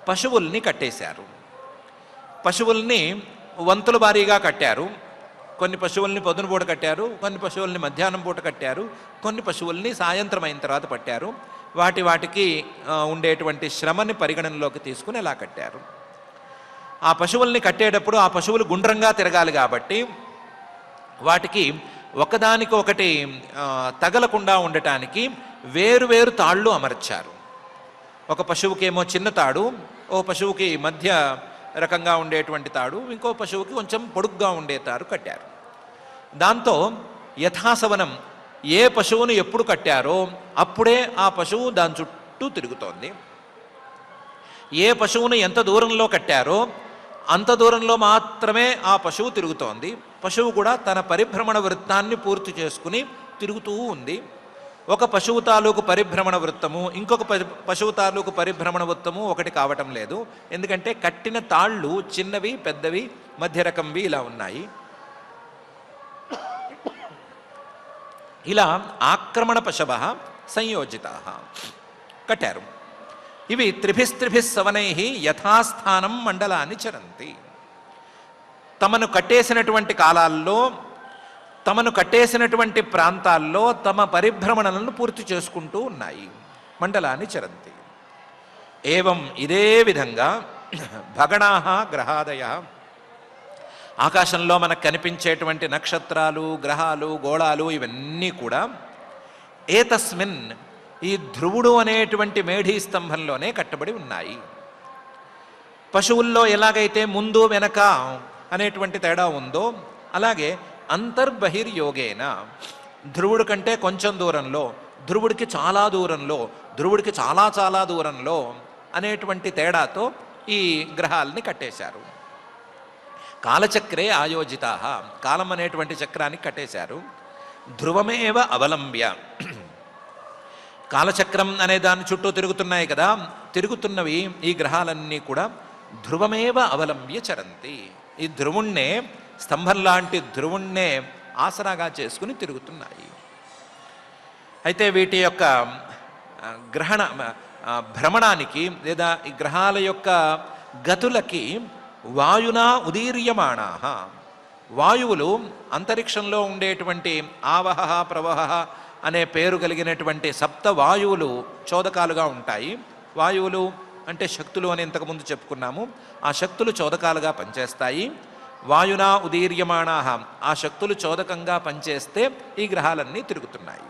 పశువుల్ని కట్టేశారు. పశువుల్ని వంతుల భారీగా కట్టారు. కొన్ని పశువుల్ని పొద్దున పూట కట్టారు, కొన్ని పశువుల్ని మధ్యాహ్నం పూట కట్టారు, కొన్ని పశువుల్ని సాయంత్రం అయిన తర్వాత పట్టారు. వాటికి ఉండేటువంటి శ్రమని పరిగణనలోకి తీసుకుని ఎలా కట్టారు. ఆ పశువుల్ని కట్టేటప్పుడు ఆ పశువులు గుండ్రంగా తిరగాలి కాబట్టి వాటికి ఒకదానికొకటి తగలకుండా ఉండటానికి వేరు తాళ్ళు అమర్చారు. ఒక పశువుకేమో చిన్న తాడు, ఓ పశువుకి మధ్య రకంగా ఉండేటువంటి తాడు, ఇంకో పశువుకి కొంచెం పొడుగ్గా ఉండే తాడు కట్టారు. దాంతో యథాసవనం ఏ పశువును ఎప్పుడు కట్టారో అప్పుడే ఆ పశువు దాని చుట్టూ తిరుగుతోంది. ఏ పశువును ఎంత దూరంలో కట్టారో అంత దూరంలో మాత్రమే ఆ పశువు తిరుగుతోంది. పశువు కూడా తన పరిభ్రమణ వృత్తాన్ని పూర్తి చేసుకుని తిరుగుతూ ఉంది. ఒక పశువు తాలూకు పరిభ్రమణ వృత్తము ఇంకొక పశువు తాలూకు పరిభ్రమణ వృత్తము ఒకటి కావటం లేదు. ఎందుకంటే కట్టిన తాళ్ళు చిన్నవి, పెద్దవి, మధ్య రకంవి ఇలా ఉన్నాయి. ఇలా ఆక్రమణ పశవ సంయోజితా కట్టారు. ఇవి త్రిభిస్త్రిభిస్ సవనై యథాస్థానం మండలాన్ని చరంతి. తమను కట్టేసినటువంటి కాలాల్లో, తమను కట్టేసినటువంటి ప్రాంతాల్లో తమ పరిభ్రమణలను పూర్తి చేసుకుంటూ ఉన్నాయి. మండలాన్ని చరంతి. ఏవం ఇదే విధంగా భగణాః గ్రహాదయ, ఆకాశంలో మనకు కనిపించేటువంటి నక్షత్రాలు, గ్రహాలు, గోళాలు ఇవన్నీ కూడా ఏతస్మిన్, ఈ ధ్రువుడు అనేటువంటి మేఢీ స్తంభంలోనే కట్టబడి ఉన్నాయి. పశువుల్లో ఎలాగైతే ముందు వెనక అనేటువంటి తేడా ఉందో అలాగే అంతర్బహిర్యోగేన, ధ్రువుడి కంటే కొంచెం దూరంలో, ధ్రువుడికి చాలా దూరంలో, ధ్రువుడికి చాలా చాలా దూరంలో అనేటువంటి తేడాతో ఈ గ్రహాలని కట్టేశారు. కాలచక్రే ఆయోజితా, కాలం అనేటువంటి చక్రానికి కట్టేశారు. ధ్రువమేవ అవలంబ్య, కాలచక్రం అనే దాని చుట్టూ తిరుగుతున్నాయి కదా, తిరుగుతున్నవి ఈ గ్రహాలన్నీ కూడా ధ్రువమేవ అవలంబ్య చరంతి. ఈ ధ్రువుణ్ణే, స్తంభం లాంటి ధ్రువుణ్ణే ఆసరాగా చేసుకుని తిరుగుతున్నాయి. అయితే వీటి యొక్క భ్రమణానికి లేదా ఈ గ్రహాల యొక్క గతులకి వాయునా ఉదీర్యమాణా, వాయువులు అంతరిక్షంలో ఉండేటువంటి ఆవహ ప్రవహ అనే పేరు కలిగినటువంటి సప్త వాయువులు చోదకాలుగా ఉంటాయి. వాయువులు అంటే శక్తులు అని ఇంతకుముందు చెప్పుకున్నాము. ఆ శక్తులు చోదకాలుగా పనిచేస్తాయి. వాయునా ఉదీర్యమాణా, ఆ శక్తులు చోదకంగా పనిచేస్తే ఈ గ్రహాలన్నీ తిరుగుతున్నాయి.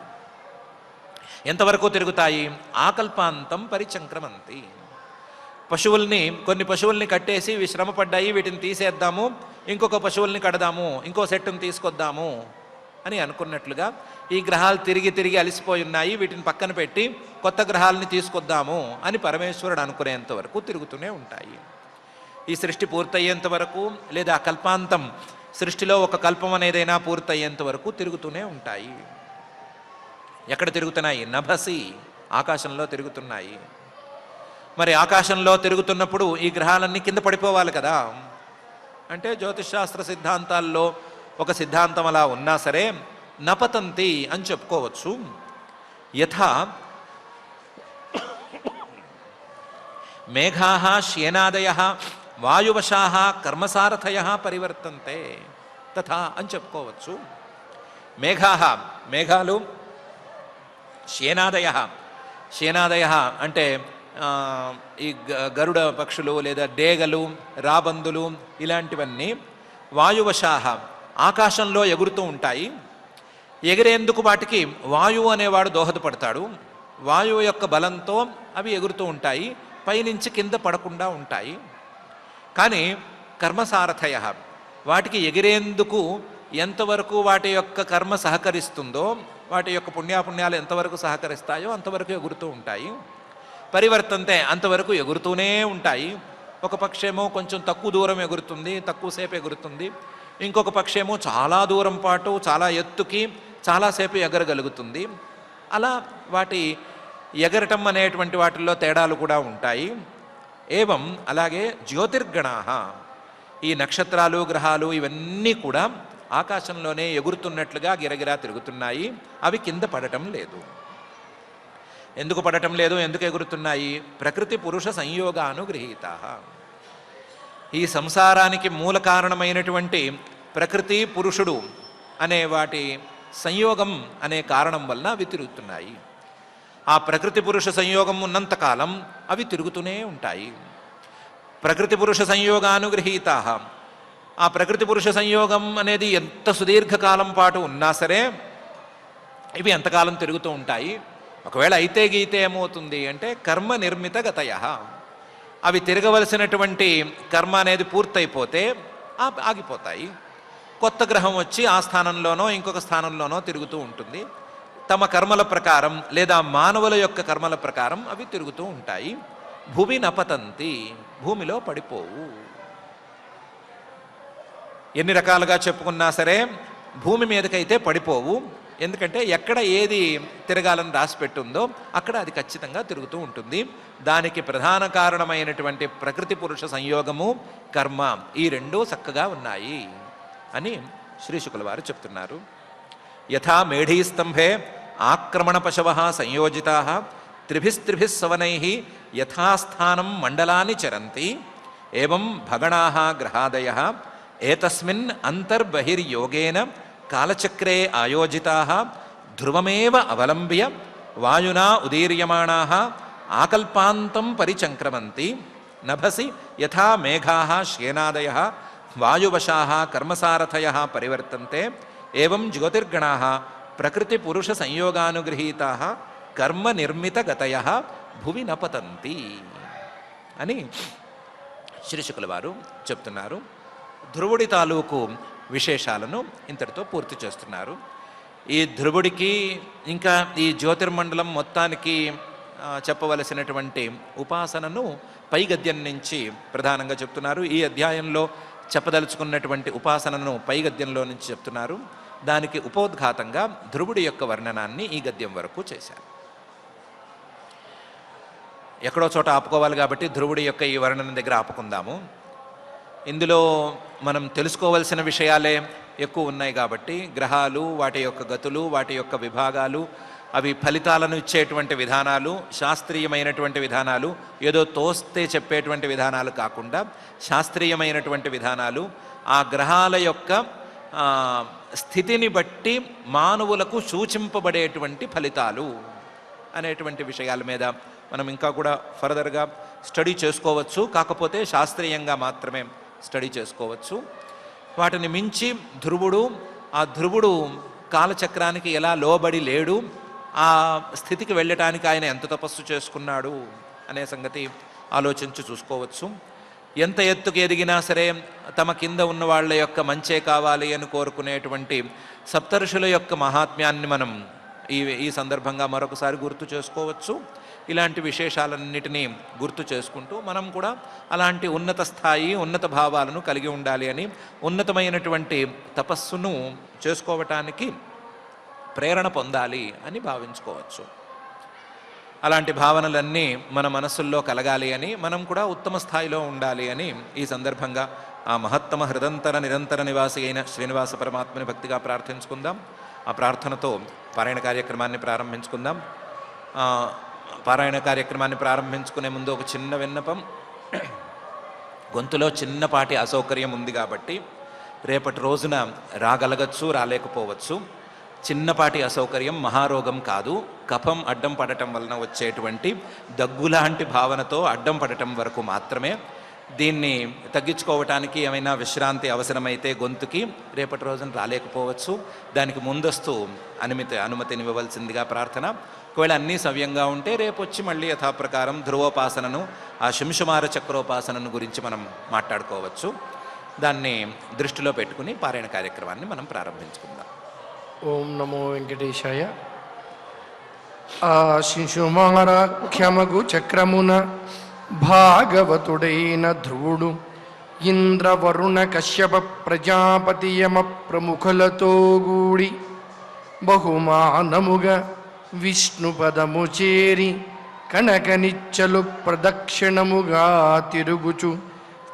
ఎంతవరకు తిరుగుతాయి? ఆకల్పాంతం పరిచంక్రమంతి. కొన్ని పశువుల్ని కట్టేసి శ్రమ పడ్డాయి, వీటిని తీసేద్దాము, ఇంకొక పశువుల్ని కడదాము, ఇంకో సెట్టును తీసుకొద్దాము అని అనుకున్నట్లుగా ఈ గ్రహాలు తిరిగి అలసిపోయి ఉన్నాయి, వీటిని పక్కన పెట్టి కొత్త గ్రహాలని తీసుకొద్దాము అని పరమేశ్వరుడు అనుకునేంత వరకు తిరుగుతూనే ఉంటాయి. ఈ సృష్టి పూర్తయ్యేంత వరకు లేదా కల్పాంతం, సృష్టిలో ఒక కల్పం అనేదైనా పూర్తయ్యేంత వరకు తిరుగుతూనే ఉంటాయి. ఎక్కడ తిరుగుతున్నాయి? నభసి, ఆకాశంలో తిరుగుతున్నాయి. మరి ఆకాశంలో తిరుగుతున్నప్పుడు ఈ గ్రహాలన్నీ కింద పడిపోవాలి కదా. అంటే జ్యోతిషశాస్త్ర సిద్ధాంతాల్లో ఒక సిద్ధాంతం అలా ఉన్నా సరే నపతంతి అని చెప్పుకోవచ్చు. యథా మేఘాః శ్యేనాదయః వాయువశాః కర్మసారథయః పరివర్తంతే తథా అని చెప్పుకోవచ్చు. మేఘాలు, శ్యేనాదయః అంటే ఈ గరుడ పక్షులు లేదా డేగలు, రాబందులు ఇలాంటివన్నీ వాయువశాః ఆకాశంలో ఎగురుతూ ఉంటాయి. ఎగిరేందుకు వాటికి వాయువు అనేవాడు దోహదపడతాడు. వాయువు యొక్క బలంతో అవి ఎగురుతూ ఉంటాయి, పైనుంచి కింద పడకుండా ఉంటాయి. కానీ కర్మసారథయ వాటికి ఎగిరేందుకు ఎంతవరకు వాటి యొక్క కర్మ సహకరిస్తుందో, వాటి యొక్క పుణ్యాపుణ్యాలు ఎంతవరకు సహకరిస్తాయో అంతవరకు ఎగురుతూ ఉంటాయి. పరివర్తంతే అంతవరకు ఎగురుతూనే ఉంటాయి. ఒక పక్షేమో కొంచెం తక్కువ దూరం ఎగురుతుంది, తక్కువసేపు ఎగురుతుంది. ఇంకొక పక్షేమో చాలా దూరం పాటు చాలా ఎత్తుకి చాలాసేపు ఎగరగలుగుతుంది. అలా వాటి ఎగరటం అనేటువంటి వాటిల్లో తేడాలు కూడా ఉంటాయి. ఏవం అలాగే జ్యోతిర్గణాః ఈ నక్షత్రాలు, గ్రహాలు ఇవన్నీ కూడా ఆకాశంలోనే ఎగురుతున్నట్లుగా గిరగిరా తిరుగుతున్నాయి. అవి కింద పడటం లేదు. ఎందుకు పడటం లేదు, ఎందుకు ఎగురుతున్నాయి? ప్రకృతి పురుష సంయోగానుగృహీతాః ఈ సంసారానికి మూల కారణమైనటువంటి ప్రకృతి పురుషుడు అనే వాటి సంయోగం అనే కారణం వలన అవి తిరుగుతున్నాయి. ఆ ప్రకృతి పురుష సంయోగం ఉన్నంతకాలం అవి తిరుగుతూనే ఉంటాయి. ప్రకృతి పురుష సంయోగానుగృహీతాః ఆ ప్రకృతి పురుష సంయోగం అనేది ఎంత సుదీర్ఘకాలం పాటు ఉన్నా సరే ఇవి ఎంతకాలం తిరుగుతూ ఉంటాయి. ఒకవేళ అయితే గీతే ఏమవుతుంది అంటే కర్మ నిర్మిత గతయః అవి తిరగవలసినటువంటి కర్మ అనేది పూర్తయిపోతే ఆగిపోతాయి. కొత్త గ్రహం వచ్చి ఆ స్థానంలోనో ఇంకొక స్థానంలోనో తిరుగుతూ ఉంటుంది. తమ కర్మల ప్రకారం లేదా మానవుల యొక్క కర్మల ప్రకారం అవి తిరుగుతూ ఉంటాయి. భువి నపతంతి భూమిలో పడిపోవు. ఎన్ని రకాలుగా చెప్పుకున్నా సరే భూమి మీదకైతే పడిపోవు. ఎందుకంటే ఎక్కడ ఏది తిరగాలని రాసిపెట్టుందో అక్కడ అది ఖచ్చితంగా తిరుగుతూ ఉంటుంది. దానికి ప్రధాన కారణమైనటువంటి ప్రకృతి పురుష సంయోగము, కర్మ ఈ రెండూ చక్కగా ఉన్నాయి అని శ్రీ శుకుల వారు చెప్తున్నారు. యథా మేఢీస్తంభే ఆక్రమణ పశవః సంయోజితాః త్రిభిస్త్రిభిః సవనైః యథాస్థానం మండలాని చరంతి ఏవం భగణాః గ్రహాదయః ఏతస్మిన్ అంతర్బహిర్యోగేన కాలచక్రే ఆయోజితాః ధ్రువమేవ అవలంబ్య వాయునా ఉదీర్యమాణాః ఆకల్పాంతం పరిచంక్రమంతి నభసి యథా మేఘాః శ్యేనాదయః వాయువశాః కర్మసారథయః పరివర్తంతే ఏవం జ్యోతిర్గణాః ప్రకృతి పురుష సంయోగానుగృహీతాః కర్మ నిర్మిత గతయః భువి నపతంతి అని శ్రీ శుకుల వారు చెప్తున్నారు. ధ్రువుడి తాలూకు విశేషాలను ఇంతటితో పూర్తి చేస్తున్నారు. ఈ ధ్రువుడికి ఇంకా ఈ జ్యోతిర్మండలం మొత్తానికి చెప్పవలసినటువంటి ఉపాసనను పై గద్యం నుంచి ప్రధానంగా చెప్తున్నారు. ఈ అధ్యాయంలో చెప్పదలుచుకున్నటువంటి ఉపాసనను పై గద్యంలో నుంచి చెప్తున్నారు. దానికి ఉపోద్ఘాతంగా ధ్రువుడి యొక్క వర్ణనాన్ని ఈ గద్యం వరకు చేశారు. ఎక్కడో చోట ఆపుకోవాలి కాబట్టి ధ్రువుడి యొక్క ఈ వర్ణన దగ్గర ఆపుకుందాము. ఇందులో మనం తెలుసుకోవలసిన విషయాలే ఎక్కువ ఉన్నాయి కాబట్టి గ్రహాలు, వాటి యొక్క గతులు, వాటి యొక్క విభాగాలు, అవి ఫలితాలను ఇచ్చేటువంటి విధానాలు, శాస్త్రీయమైనటువంటి విధానాలు, ఏదో తోస్తే చెప్పేటువంటి విధానాలు కాకుండా శాస్త్రీయమైనటువంటి విధానాలు, ఆ గ్రహాల యొక్క స్థితిని బట్టి మానవులకు సూచింపబడేటువంటి ఫలితాలు అనేటువంటి విషయాల మీద మనం ఇంకా కూడా ఫర్దర్గా స్టడీ చేసుకోవచ్చు. కాకపోతే శాస్త్రీయంగా మాత్రమే స్టడీ చేసుకోవచ్చు. వాటిని మించి ఆ ధ్రువుడు కాలచక్రానికి ఎలా లోబడి లేడు, ఆ స్థితికి వెళ్ళటానికి ఆయన ఎంత తపస్సు చేసుకున్నాడు అనే సంగతి ఆలోచించి చూసుకోవచ్చు. ఎంత ఎత్తుకు ఎదిగినా సరే తమ కింద ఉన్న వాళ్ళ యొక్క మంచే కావాలి అని కోరుకునేటువంటి సప్తఋషుల యొక్క మహాత్మ్యాన్ని మనం ఈ సందర్భంగా మరొకసారి గుర్తు చేసుకోవచ్చు. ఇలాంటి విశేషాలన్నిటినీ గుర్తు చేసుకుంటూ మనం కూడా అలాంటి ఉన్నత స్థాయి, ఉన్నత భావాలను కలిగి ఉండాలి అని, ఉన్నతమైనటువంటి తపస్సును చేసుకోవటానికి ప్రేరణ పొందాలి అని భావించుకోవచ్చు. అలాంటి భావనలన్నీ మన మనస్సుల్లో కలగాలి అని, మనం కూడా ఉత్తమ స్థాయిలో ఉండాలి అని ఈ సందర్భంగా ఆ మహత్తమ హృదంతర నిరంతర నివాసి అయిన శ్రీనివాస పరమాత్మని భక్తిగా ప్రార్థించుకుందాం. ఆ ప్రార్థనతో పారాయణ కార్యక్రమాన్ని ప్రారంభించుకుందాం. పారాయణ కార్యక్రమాన్ని ప్రారంభించుకునే ముందు ఒక చిన్న విన్నపం. గొంతులో చిన్నపాటి అసౌకర్యం ఉంది కాబట్టి రేపటి రోజున రాగలగచ్చు, రాలేకపోవచ్చు. చిన్నపాటి అసౌకర్యం మహారోగం కాదు. కఫం అడ్డం పడటం వలన వచ్చేటువంటి దగ్గులాంటి భావనతో అడ్డం పడటం వరకు మాత్రమే. దీన్ని తగ్గించుకోవటానికి ఏమైనా విశ్రాంతి అవసరమైతే గొంతుకి రేపటి రోజున రాలేకపోవచ్చు. దానికి ముందస్తు అనుమతిని ఇవ్వవలసిందిగా ప్రార్థన. ఒకవేళ అన్నీ సవ్యంగా ఉంటే రేపు వచ్చి మళ్ళీ యథాప్రకారం ధ్రువోపాసనను, ఆ శంషుమార చక్రోపాసనను గురించి మనం మాట్లాడుకోవచ్చు. దాన్ని దృష్టిలో పెట్టుకుని పారాయణ కార్యక్రమాన్ని మనం ప్రారంభించుకుందాం. ఓం నమో వెంకటేశాయ. ఆ శిశుమారాఖ్యమగు చక్రమున భాగవతుడైన ధ్రువుడు ఇంద్రవరుణ కశ్యప ప్రజాపతియమ ప్రముఖులతో గూడి బహుమానముగా విష్ణుపదము చేరి కనకనిచ్చలు ప్రదక్షిణముగా తిరుగుచు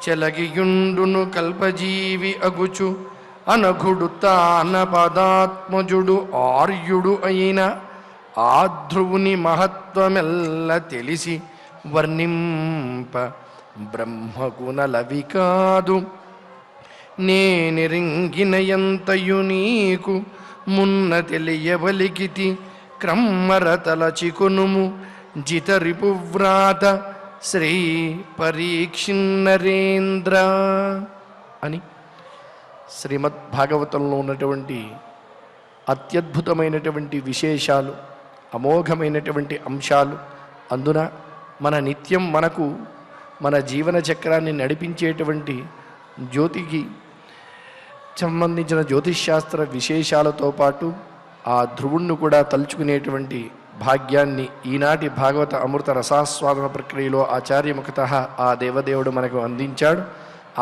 చెలగియుండును కల్పజీవి అగుచు అనఘుడు తాన పదాత్మజుడు ఆర్యుడు అయిన ఆ ధ్రువుని మహత్వమెల్ల తెలిసి వర్ణింప బ్రహ్మకునలవి కాదు. నేనిరింగినయంతయు నీకు మున్న తెలియవలికితి క్రమ్మరతల చికునుము జితరిపువ్రాత శ్రీ పరీక్షిన్నరేంద్ర అని శ్రీమద్భాగవతంలో ఉన్నటువంటి అత్యద్భుతమైనటువంటి విశేషాలు, అమోఘమైనటువంటి అంశాలు. అందున మన నిత్యం మనకు మన జీవన చక్రాన్ని నడిపించేటువంటి జ్యోతికి సంబంధించిన జ్యోతిష్శాస్త్ర విశేషాలతో పాటు ఆ ధ్రువుణ్ణి కూడా తలుచుకునేటువంటి భాగ్యాన్ని ఈనాటి భాగవత అమృత రసాస్వాదన ప్రక్రియలో ఆచార్యముఖతః ఆ దేవదేవుడు మనకు అందించాడు.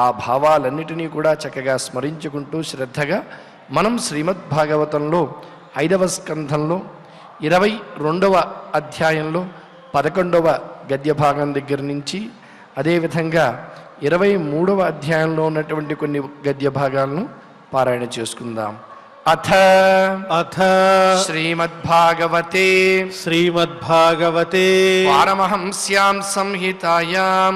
ఆ భావాలన్నిటినీ కూడా చక్కగా స్మరించుకుంటూ శ్రద్ధగా మనం శ్రీమద్భాగవతంలో 5వ స్కంధంలో 22వ అధ్యాయంలో 11వ గద్య భాగం దగ్గర నుంచి, అదేవిధంగా 23వ అధ్యాయంలో ఉన్నటువంటి కొన్ని గద్య భాగాలను పారాయణ చేసుకుందాం. అథ శ్రీమద్భాగవతే పారమహంస్యాం సంహితాయాం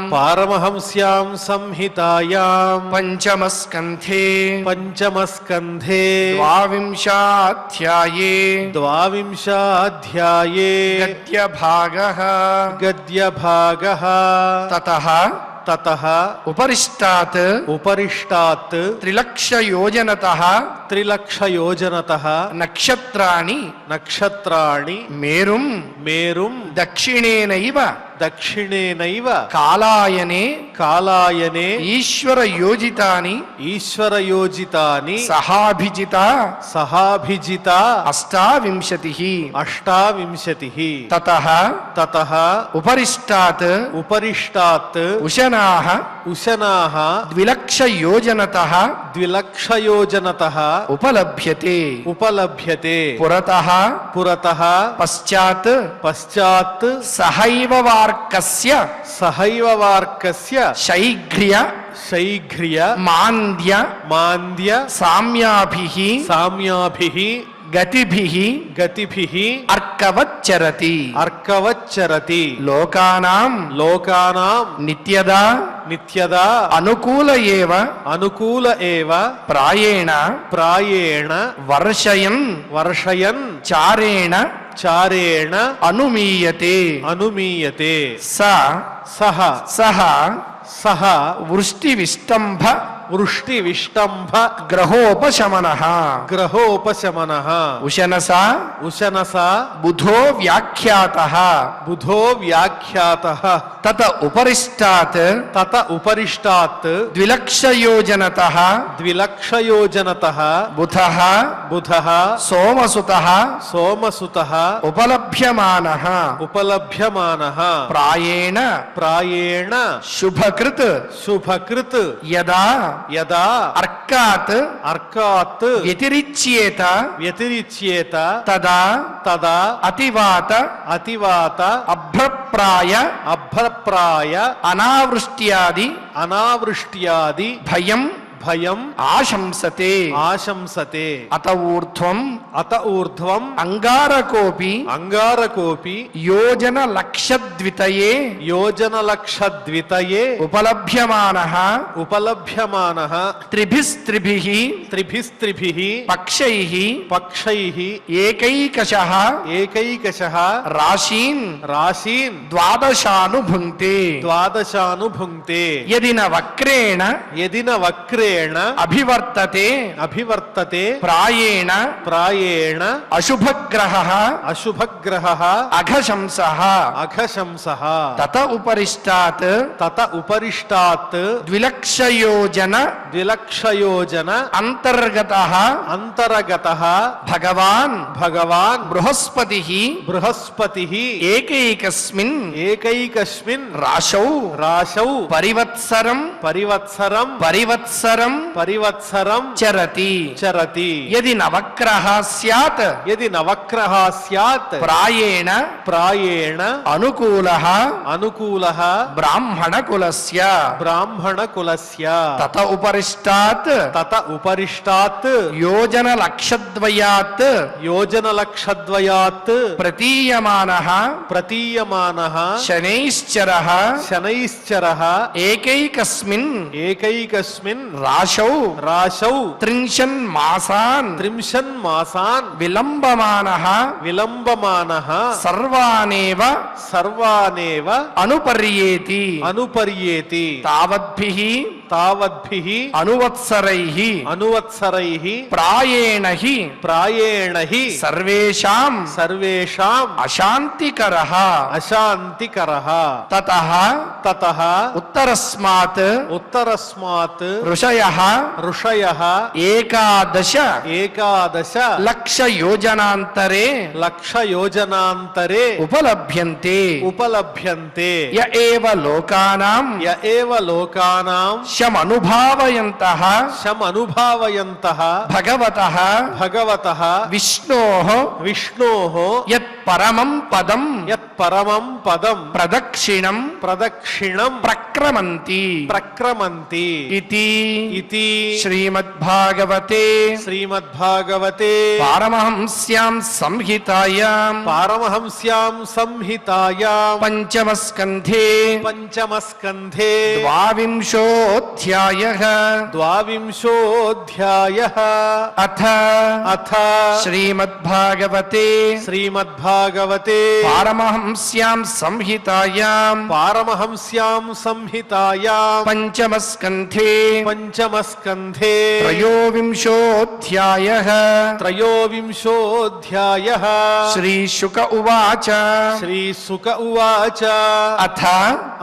పంచమస్కంధే ద్వావింశాధ్యాయే గద్యభాగః తతః ఉపరిష్టాత్ త్రిలక్షయోజనతః నక్షత్రాణి మేరుం దక్షిణేనైవ కాలాయనే ఈశ్వరయోజితాని సహాభిజిత అష్టావింశతిః తతః ఉపరిష్టాత్ ఉశనాః ద్విలక్షయోజనతః ఉపలభ్యతే పురతః పశ్చాత్ సహైవ వార్కస్య శైఘ్ర్య మాంద్య సామ్యాభిః గతిభిః అర్కవచ్చరతి లోకానాం నిత్యదా అనుకూల ఏవ ప్రాయేణ వర్షయన్ చారేణ అనుమీయతే సహ వృష్టివిష్టంభ గ్రహోపశమనః ఉశనసా బుధో వ్యాఖ్యాతః తత ఉపరిష్టాత్ ద్విలక్షయోజనతః బుధః సోమసుతః ఉపలభ్యమానః ప్రాయేణ శుభకృత్ యదా అర్కాత్ వ్యతిరిచ్యేత తదా అతివాత అభ్రప్రాయ అనావృష్ట్యాది భయం భయం ఆశంసతే ఆశంసతే అత ఊర్ధ్వం అత ఊర్ధ్వం అంగారకోపి అంగారకోపి యోజన లక్షద్వితయే యోజనలక్షద్వితయే ఉపలభ్యమానః ఉపలభ్యమానః త్రిభిస్త్రిభిః త్రిభిస్త్రిభిః పక్షైః పక్షైః ఏకైకశః ఏకైకశః రాశీన్ రాశీన్ ద్వాదశానుభుంక్తే ద్వాదశానుభుంక్తే యది న వక్రేణ యదిన వక్రేణ అభివర్తతే అభివర్తతే ప్రాయేణ ప్రాయేణ అశుభగ్రహః అశుభగ్రహః అఘశంసః అఘశంసః తత ఉపరిష్టాత్ తత ఉపరిష్టాత్ ద్విలక్షయోజన ద్విలక్షయోజన అంతర్గతః అంతరగతః భగవాన్ భగవాన్ బృహస్పతిః బృహస్పతిః ఏకైకస్మిన్ ఏకైకస్మిన్ రాశౌ రాశౌ పరివత్సరం పరివత్సరం పరివత్సరం పరివత్సరం చరతి చరతి యది నవగ్రహ స్యాత్ యది నవగ్రహ స్యాత్ ప్రాయేణ ప్రాయేణ అనుకూలః అనుకూలః బ్రాహ్మణకులస్య బ్రాహ్మణకులస్య తత ఉపరిష్టాత్ తత ఉపరిష్టాత్ యోజన లక్షద్వయాత్ యోజనలక్షద్వయాత్ ప్రతీయమానః ప్రతీయమానః శనైశ్చరః శనైశ్చరః ఏకైకస్మిన్ ఏకైకస్మిన్ రాశౌ రాశౌ త్రింశన్మాసాన్ త్రింశన్మాసాన్ విలంబమానః విలంబమానః సర్వానేవ సర్వానేవ అనుపర్యేతి అనుపర్యేతి తావద్భిః తావద్భిః అనువత్సరైః అనువత్సరైః ప్రాయేణ హి ప్రాయేణ హి సర్వేషాం సర్వేషాం అశాంతికరః అశాంతికరః తతః తతః ఉత్తరస్మాత్ ఉత్తరస్మాత్ ఋషయః ఋషయః ఏకాదశ ఏకాదశ లక్ష యోజనాంతరే లక్షయోజనాంతరే ఉపలభ్యంతే ఉపలభ్యంతే య ఏవ లోకానాం య ఏవ లోకానాం శమనుభావయంతః శమనుభావయంతః భగవతః భగవతః విష్ణోః విష్ణోః యత్ పరమం పదం యత్ పరమం పదం ప్రదక్షిణం ప్రదక్షిణం ప్రక్రమంతి ప్రక్రమంతి ఇతి ఇతి శ్రీమద్భాగవతే శ్రీమద్భాగవతే పారమహంస్యాం సంహితాయాం పారమహంస్యాం సంహితాయాం పంచమస్కంధే పంచమస్కంధే ద్వావింశోऽధ్యాయః ద్వావింశోऽధ్యాయః అథ అథ శ్రీమద్భాగవతే శ్రీమద్భాగవతే పారమహంస్యాం సంహితాయాం పారమహంస్యాం సంహితాయాం పంచమస్కంధే పంచమస్కంధే త్రయోవింశోऽధ్యాయः త్రయోవింశోऽధ్యాయः శ్రీశుక ఉవాచ శ్రీసుక ఉవాచ అథ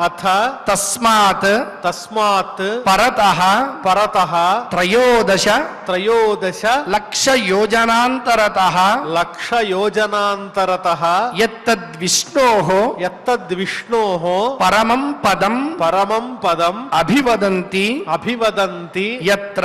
అథ తస్మాత్ తస్మాత్ పరతః పరతః త్రయోదశ త్రయోదశ లక్ష యోజనాంతరతః లక్షయోజనాంతరతః యత్తద్విష్ణోః యత్తద్విష్ణోః పరమం పదం పరమం పదం అభివదంతి అభివదంతి యత్ర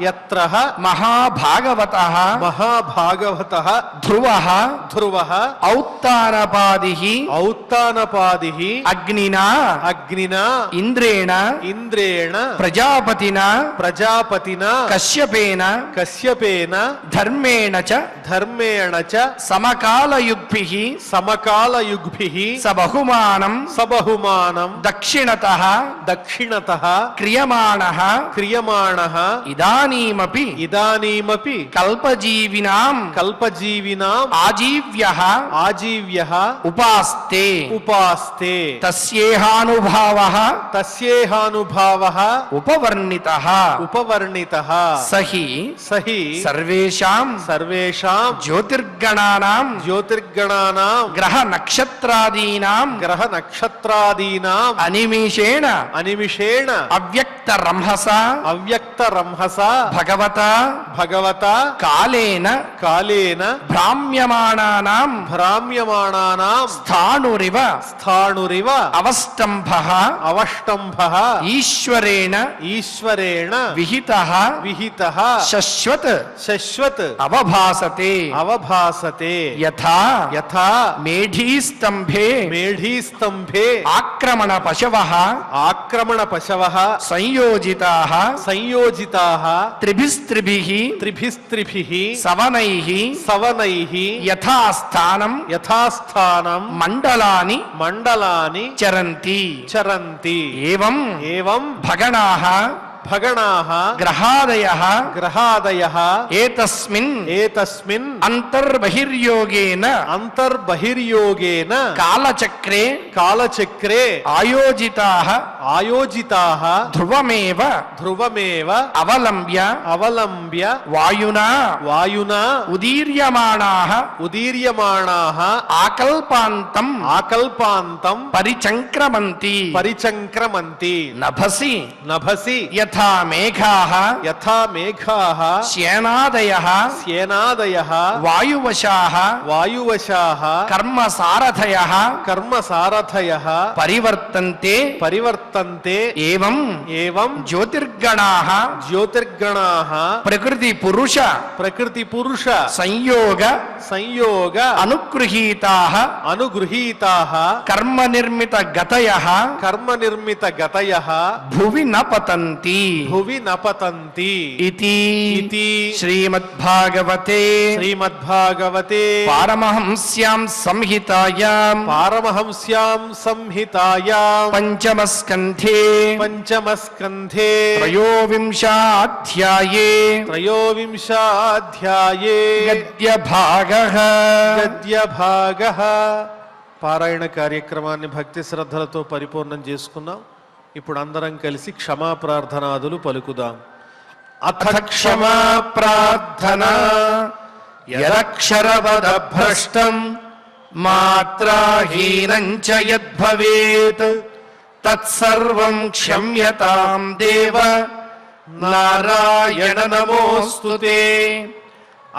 యత్ర మహాభాగవతః మహాభాగవతః ధ్రువః ధ్రువః ఔత్తానపాదిః ఔత్తానపాదిః అగ్నినా అగ్నినా ఇంద్రేణ ఇంద్రేణ ప్రజాపతినా ప్రజాపతినా కశ్యపేన కశ్యపేన ధర్మేణ చ ధర్మేణ చ సమకాలయుగ్భిః సమకాలయుగ్భిః సబహుమానం సబహుమానం దక్షిణతః దక్షిణతః క్రియమాణః క్రియమాణః ఇదానీమపి ఇదానీమపి కల్పజీవినాం కల్పజీవినాం ఆజీవ్యః ఆజీవ్యః ఉపాస్తే ఉపాస్తే తస్యేహానుభావః తస్యేహానుభావః ఉపవర్ణితః ఉపవర్ణితః సహి సహి సర్వేషాం సర్వేషాం జ్యోతిర్గణానాం జ్యోతిర్గణానాం గ్రహ నక్షత్రాదీనాం గ్రహ నక్షత్రాదీనాం అనిమిషేణ అనిమిషేణ అవ్యక్త రంహస అవ్యక్త రంహస భగవత భగవత కాలేన కాలేన భ్రామ్యమాణానాం భ్రామ్యమాణానాం స్థాణురివ స్థాణురివ అవష్టంభః అవష్టంభః ఈశ్వరేణ ఈశ్వరేణ ఈశ్వరేణ విహితః విహితః శశ్వత్ శశ్వత్ అవభాసతే అవభాసతే యథా యథా మేఢీస్తంభే మేఢీస్తంభే ఆక్రమణ పశవః ఆక్రమణ పశవః సంయోజితాః సంయోజితాః త్రిభిస్త్రిభిః త్రిభిస్త్రిభిః సవనైః సవనైః యథాస్థానం యథాస్థానం మండలాని మండలాని చరంతి చరంతి ఏవం ఏవం భగణాః భగణాః గ్రహాదయః గ్రహాదయః ఏతస్మిన్ ఏతస్మిన్ అంతర్బహిర్యోగేన అంతర్బహిర్యోగేన కాలచక్రే కాలచక్రే ఆయోజితాః ఆయోజితాః ధ్రువమేవ ధ్రువమేవ అవలంబ్య అవలంబ్య వాయునా వాయునా ఉదీర్యమాణాః ఉదీర్యమాణాః ఆకల్పాంతం ఆకల్పాంతం పరిచంక్రమంతి పరిచంక్రమంతి నభసి నభసి యథా మేఘాః యథా మేఘాః శ్యేనాదయః శ్యేనాదయః వాయువశాః వాయువశాః కర్మసారథయః కర్మసారథయః పరివర్తంతే పరివర్తంతే ఏవం ఏవం జ్యోతిర్గణాః జ్యోతిర్గణాః ప్రకృతి పురుష ప్రకృతి పురుష సంయోగ సంయోగ అనుగృహీతాః అనుగృహీతాః కర్మ నిర్మిత గతయః కర్మ నిర్మిత గతయః భువి న పతంతి భువి నపతంతి ఇతి ఇతి శ్రీమద్భాగవతే శ్రీమద్భాగవతే పారమహంస్యాం సంహితాయాం పారమహంస్యాం సంహితాయాం పంచమస్కంధే పంచమస్కంధే త్రయోవింశాధ్యాయే త్రయోవింశాధ్యాయే గద్యభాగః గద్యభాగః. పారాయణ కార్యక్రమాన్ని భక్తి శ్రద్ధలతో పరిపూర్ణం చేసుకున్నాం. ఇప్పుడు అందరం కలిసి క్షమా ప్రార్థనాదులు పలుకుదాం. అథ క్షమా ప్రార్థనా యదక్షరవద భ్రష్టం మాత్రాహీనం చ యద్భవేత్ తత్సర్వం క్షమ్యతాం దేవ నారాయణ నమోస్తుతే.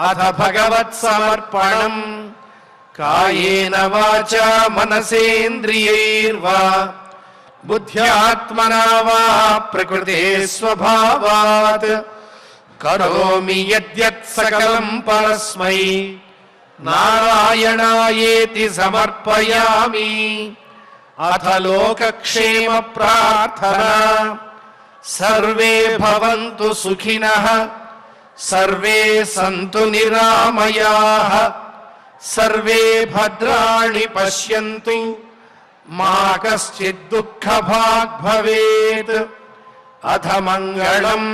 అథ భగవత్ సమర్పణం కాయేన వాచా మనసేంద్రియైర్వా బుద్ధ్యాత్మనా వా ప్రకృతే స్వభావాత్ కరోమి యద్యత్ సకలం పరస్మై నారాయణాయేతి సమర్పయామి. అథ లోకక్షేమ ప్రార్థనా సర్వే భవంతు సుఖినః సర్వే సంతు నిరామయాః సర్వే భద్రాణి పశ్యంతు మా కశ్చిద్ దుఃఖభాగ్ భవేత్. అథ మంగళం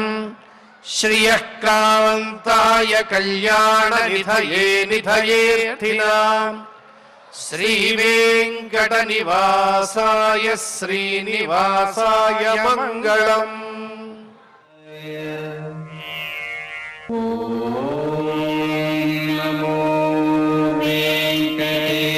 శ్రియః కాంతాయ కళ్యాణ నిధయే నిధయేర్థినాం శ్రీవేంకట నివాసాయ శ్రీనివాసాయ మంగళం. నమో వెంకటేశాయ.